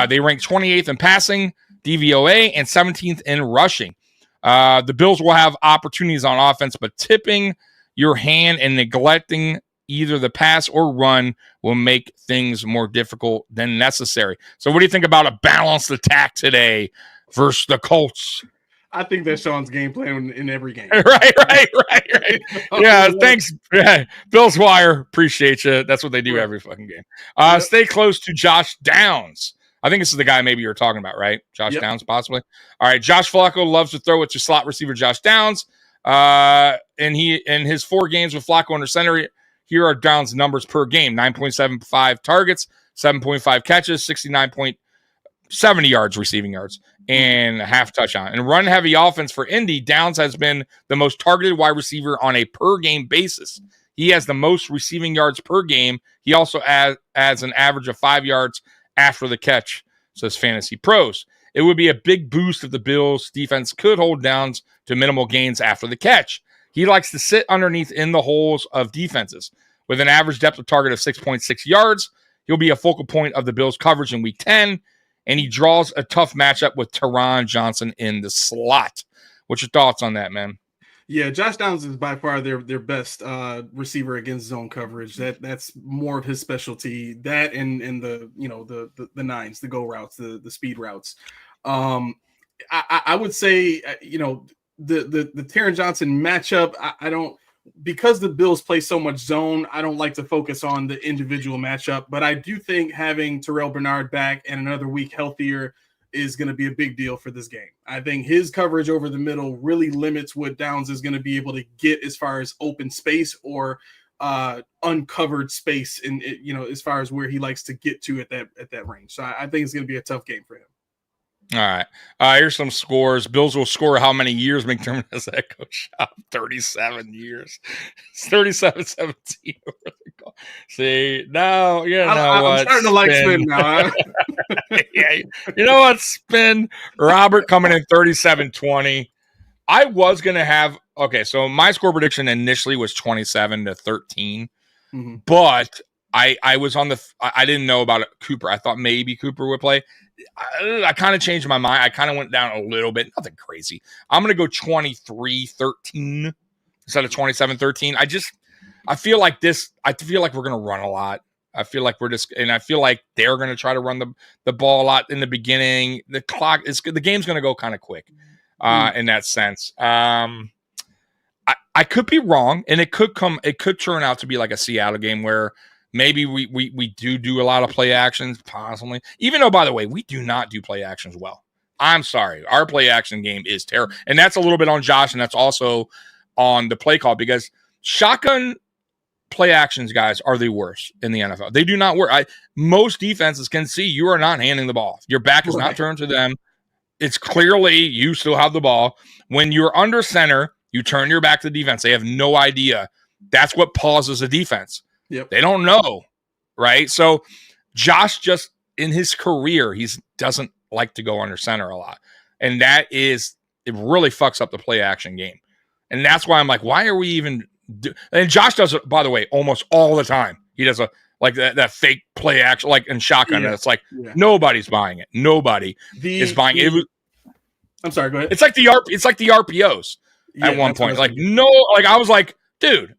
They rank 28th in passing DVOA and 17th in rushing. The Bills will have opportunities on offense, but tipping your hand and neglecting either the pass or run will make things more difficult than necessary. So what do you think about a balanced attack today versus the Colts? I think that's Sean's game plan in every game. Right. Yeah, thanks. Yeah. Bills Wire, appreciate you. That's what they do every fucking game. Stay close to Josh Downs. I think this is the guy maybe you were talking about, right? Josh Downs, possibly. All right, Josh Flacco loves to throw it to slot receiver Josh Downs. And in his 4 games with Flacco under center, here are Downs' numbers per game. 9.75 targets, 7.5 catches, 69.70 yards, receiving yards, and a half touchdown. And run-heavy offense for Indy, Downs has been the most targeted wide receiver on a per-game basis. He has the most receiving yards per game. He also adds an average of 5 yards after the catch, says Fantasy Pros. It would be a big boost if the Bills defense could hold downs to minimal gains after the catch. He likes to sit underneath in the holes of defenses. With an average depth of target of 6.6 yards, he'll be a focal point of the Bills' coverage in Week 10, and he draws a tough matchup with Teron Johnson in the slot. What's your thoughts on that, man? Yeah, Josh Downs is by far their best receiver against zone coverage. That's more of his specialty. That and the the nines, the go routes, the speed routes. I would say the Taron Johnson matchup. I don't, because the Bills play so much zone. I don't like to focus on the individual matchup, but I do think having Terrell Bernard back and another week healthier is going to be a big deal for this game. I think his coverage over the middle really limits what Downs is going to be able to get as far as open space or uncovered space, in as far as where he likes to get to at that range. So I think it's going to be a tough game for him. All right. Here's some scores. Bills will score how many years McDermott has head coach? 37 years. It's 37-17. See, now you know I'm starting to like Spin now. Yeah, you know what, Spin? Robert coming in 37-20. I was going to have – okay, so my score prediction initially was 27-13. Mm-hmm. But I was on the – I didn't know about Cooper. I thought maybe Cooper would play. I kind of changed my mind. I kind of went down a little bit. Nothing crazy. I'm going to go 23-13 instead of 27-13. I feel like we're going to run a lot. I feel like I feel like they're going to try to run the ball a lot in the beginning. The game's going to go kind of quick in that sense. I could be wrong, and it could turn out to be like a Seattle game where maybe we do a lot of play actions, possibly. Even though, by the way, we do not do play actions well. I'm sorry. Our play action game is terrible. And that's a little bit on Josh, and that's also on the play call, because shotgun play actions, guys, are the worst in the NFL. They do not work. Most defenses can see you are not handing the ball. Your back is not turned to them. It's clearly you still have the ball. When you're under center, you turn your back to the defense. They have no idea. That's what pauses a defense. Yep. They don't know, right? So Josh, just in his career, he doesn't like to go under center a lot. And it really fucks up the play action game. And that's why I'm like, why are we even and Josh does it, by the way, almost all the time. He does that fake play action, like in shotgun. Yeah. And it's like nobody's buying it. Nobody is buying it. I'm sorry, go ahead. It's like the RPOs at one point. I was like, dude,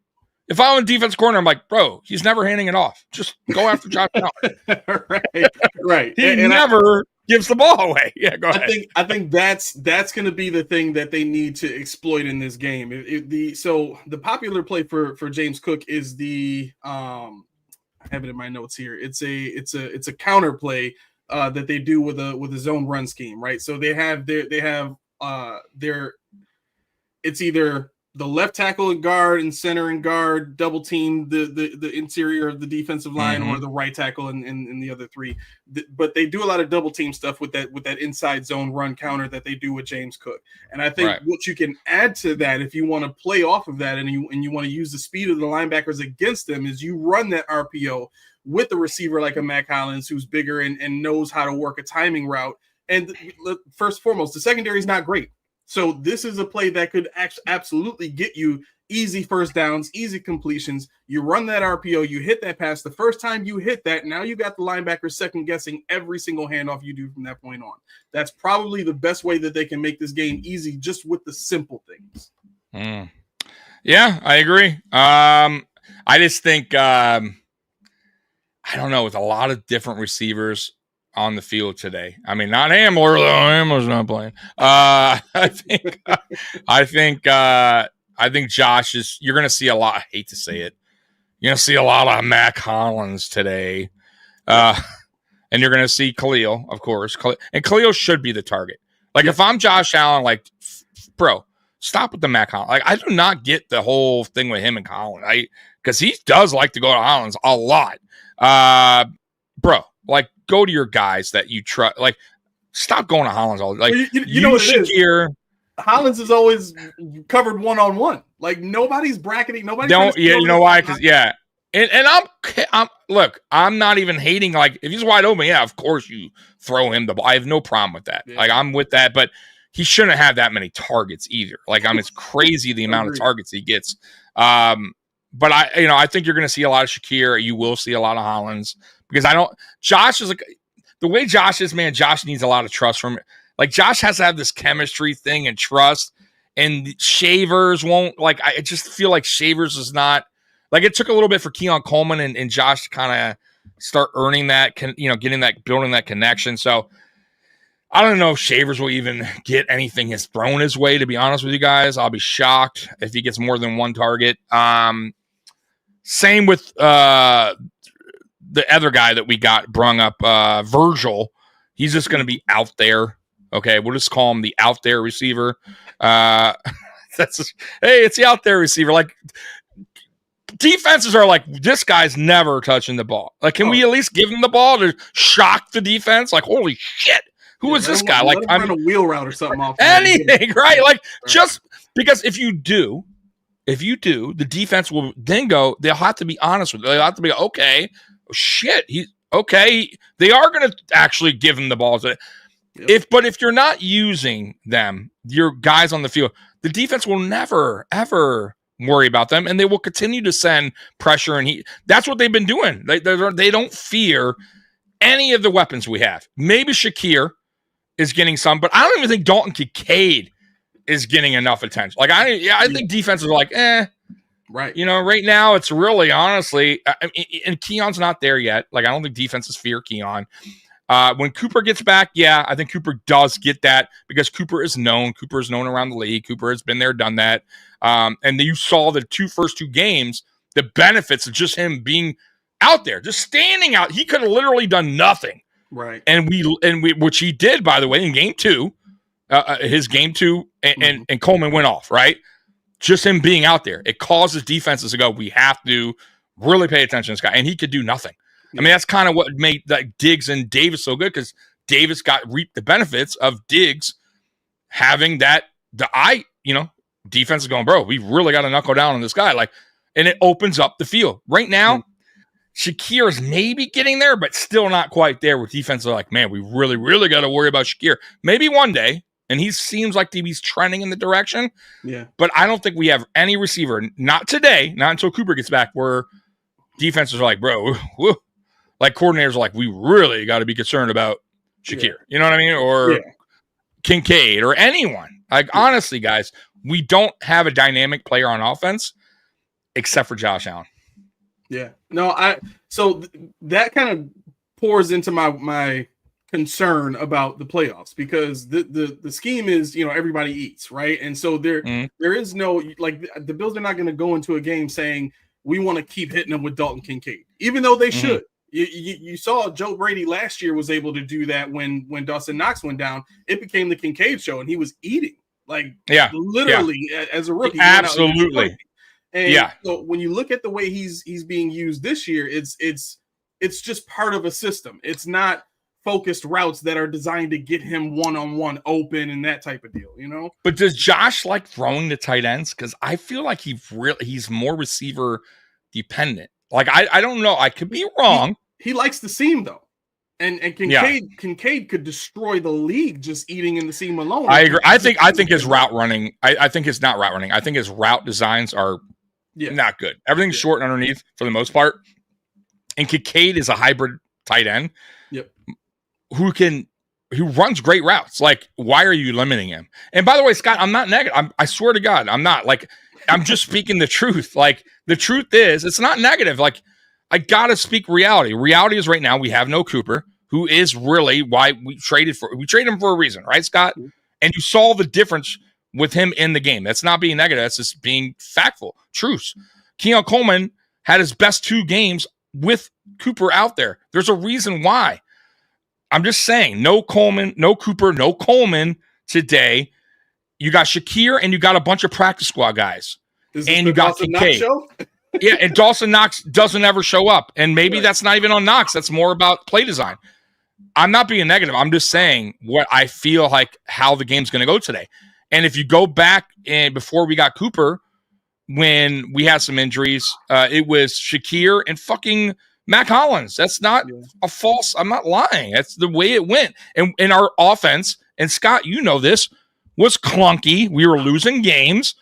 if I'm in defense corner, I'm like, bro, he's never handing it off. Just go after Josh Allen. Right. He never gives the ball away. Yeah, go ahead. I think that's going to be the thing that they need to exploit in this game. So the popular play for James Cook is I have it in my notes here. It's a counter play that they do with a zone run scheme, right? So it's either the left tackle and guard and center and guard double team the interior of the defensive line, or the right tackle and the other three. But they do a lot of double team stuff with that inside zone run counter that they do with James Cook. And I think what you can add to that, if you want to play off of that and you want to use the speed of the linebackers against them, is you run that RPO with a receiver like a Mac Hollins, who's bigger and knows how to work a timing route. And first and foremost, the secondary is not great. So this is a play that could absolutely get you easy first downs, easy completions. You run that RPO, you hit that pass. The first time you hit that, now you got the linebacker second guessing every single handoff you do from that point on. That's probably the best way that they can make this game easy, just with the simple things. Yeah, I agree. I just think, I don't know, with a lot of different receivers on the field today. I mean, not Hamler, though. Hamler's not playing. I think Josh is. You're going to see a lot. I hate to say it. You're going to see a lot of Mac Hollins today, and you're going to see Khalil, of course. And Khalil should be the target. Like if I'm Josh Allen, like, bro, stop with the Mac Hollins. Like I do not get the whole thing with him and Collins. Because he does like to go to Hollins a lot, bro. Like, go to your guys that you trust. Like, stop going to Hollins all. Like, you know what Shakir. Hollins is always covered one-on-one. Like nobody's bracketing. Nobody. Don't. Yeah, you know why? Because And I'm look, I'm not even hating. Like, if he's wide open, yeah, of course you throw him the ball. I have no problem with that. Yeah. Like, I'm with that, but he shouldn't have that many targets either. Like, it's crazy the amount of targets he gets. But I think you're going to see a lot of Shakir. You will see a lot of Hollins, because Josh is like, the way Josh is, man, Josh needs a lot of trust from it. Like, Josh has to have this chemistry thing and trust, and Shavers won't. Like, I just feel like Shavers is not. Like, it took a little bit for Keon Coleman and Josh to kind of start earning that, building that connection. So I don't know if Shavers will even get anything thrown his way, to be honest with you guys. I'll be shocked if he gets more than one target. Same with the other guy that we got brung up, Virgil. He's just going to be out there. Okay, we'll just call him the out there receiver. Hey, it's the out there receiver. Like, defenses are like, this guy's never touching the ball. Like, can we at least give him the ball to shock the defense? Like, holy shit, who is this guy? Like, I'm on a wheel route or something off. Anything, right? Like, just because if you do, the defense will then go. They'll have to be honest with it. They'll have to be okay. Shit, they are going to actually give him the ball. Yep. If you're not using them, your guys on the field, the defense will never ever worry about them, and they will continue to send pressure and heat. That's what they've been doing. They don't fear any of the weapons we have. Maybe Shakir is getting some, but I don't even think Dalton Kincaid is getting enough attention. Like, I think defenses are like, right. Right now it's really, honestly, and Keon's not there yet. Like, I don't think defenses fear Keon. When Cooper gets back, yeah, I think Cooper does get that, because Cooper is known. Cooper is known around the league. Cooper has been there, done that. And you saw the first two games, the benefits of just him being out there, just standing out. He could have literally done nothing. Right. And we which he did, by the way, in game 2, his game 2, and Coleman went off, right? Just him being out there, it causes defenses to go, we have to really pay attention to this guy. And he could do nothing. I mean, that's kind of what made like Diggs and Davis so good, because Davis reaped the benefits of Diggs having that. Defense is going, bro, we really got to knuckle down on this guy. Like, and it opens up the field. Right now, Shakir is maybe getting there, but still not quite there. Where defenses are like, man, we really, really got to worry about Shakir. Maybe one day, and he seems like he's trending in the direction. Yeah. But I don't think we have any receiver, not today, not until Cooper gets back, where defenses are like, bro, whoo. Like, coordinators are like, we really got to be concerned about Shakir. Yeah. You know what I mean? Or Kincaid or anyone. Like, honestly, guys, we don't have a dynamic player on offense except for Josh Allen. Yeah. No, so that kind of pours into my concern about the playoffs, because the scheme is, everybody eats, right? And so there is no, like, the Bills are not going to go into a game saying we want to keep hitting them with Dalton Kincaid, even though they should. You saw Joe Brady last year was able to do that when Dawson Knox went down. It became the Kincaid show, and he was eating, like, literally as a rookie. Absolutely. And so when you look at the way he's being used this year, it's just part of a system. It's not focused routes that are designed to get him one-on-one open and that type of deal, But does Josh like throwing to tight ends? Because I feel like he's more receiver dependent. Like, I don't know. I could be wrong. He likes the seam, though. And Kincaid could destroy the league just eating in the seam alone. I agree. I think his route running, I think it's not route running. I think his route designs are not good. Everything's short and underneath for the most part. And Kincaid is a hybrid tight end. Yep. Who runs great routes. Like, why are you limiting him? And by the way, Scott, I'm not negative. I swear to God, I'm not. Like, I'm just speaking the truth. Like, the truth is, it's not negative. Like, I gotta speak reality. Reality is right now we have no Cooper, who is really why we traded him for a reason, right, Scott? And you saw the difference with him in the game. That's not being negative. That's just being factful. Truth. Keon Coleman had his best 2 games with Cooper out there. There's a reason why. I'm just saying, no Coleman, no Cooper, no Coleman today. You got Shakir and you got a bunch of practice squad guys. And you got Kincaid. Yeah, and Dawson Knox doesn't ever show up. And maybe that's not even on Knox. That's more about play design. I'm not being negative. I'm just saying what I feel like how the game's going to go today. And if you go back and before we got Cooper, when we had some injuries. It was Shakir and fucking Mac Hollins. That's not a false. I'm not lying. That's the way it went. And in our offense, and Scott, you know this, was clunky. We were losing games.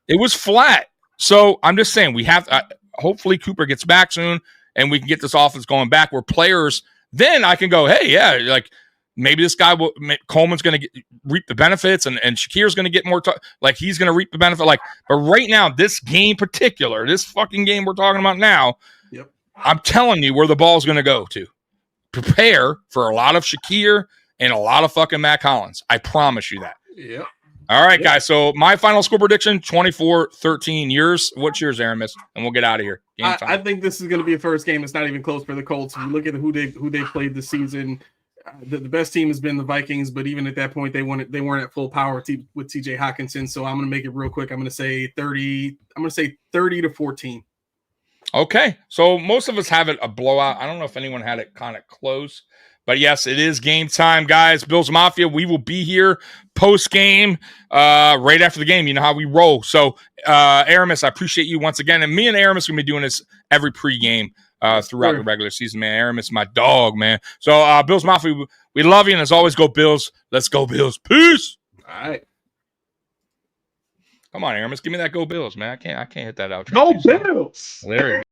It was flat. So I'm just saying we have. Hopefully Cooper gets back soon, and we can get this offense going back. Where players, then I can go, hey, yeah, like maybe this guy Coleman's going to reap the benefits, and Shakir's going to get more. Like he's going to reap the benefit. Like, but right now, this game particular, this fucking game we're talking about now. Yep. I'm telling you where the ball's going to go to. Prepare for a lot of Shakir and a lot of fucking Mac Hollins. I promise you that. Yep. All right, guys. So my final score prediction, 24-13. Yours? What's yours, Aramis? And we'll get out of here. Game time. I think this is going to be a first game that's not even close for the Colts. If you look at who they played this season, the best team has been the Vikings, but even at that point, they weren't at full power with TJ Hawkinson. So I'm going to make it real quick. I'm going to say 30. I'm going to say 30-14. Okay, so most of us have it a blowout. I don't know if anyone had it kind of close, but yes, it is game time, guys. Bills Mafia, we will be here post-game right after the game. You know how we roll. So, Aramis, I appreciate you once again. And me and Aramis are going to be doing this every pregame throughout the regular season, man. Aramis, my dog, man. So, Bills Mafia, we love you, and as always, go Bills. Let's go Bills. Peace. All right. Come on, Aramis, give me that go Bills, man. I can't hit that outro. Go Bills. There you go.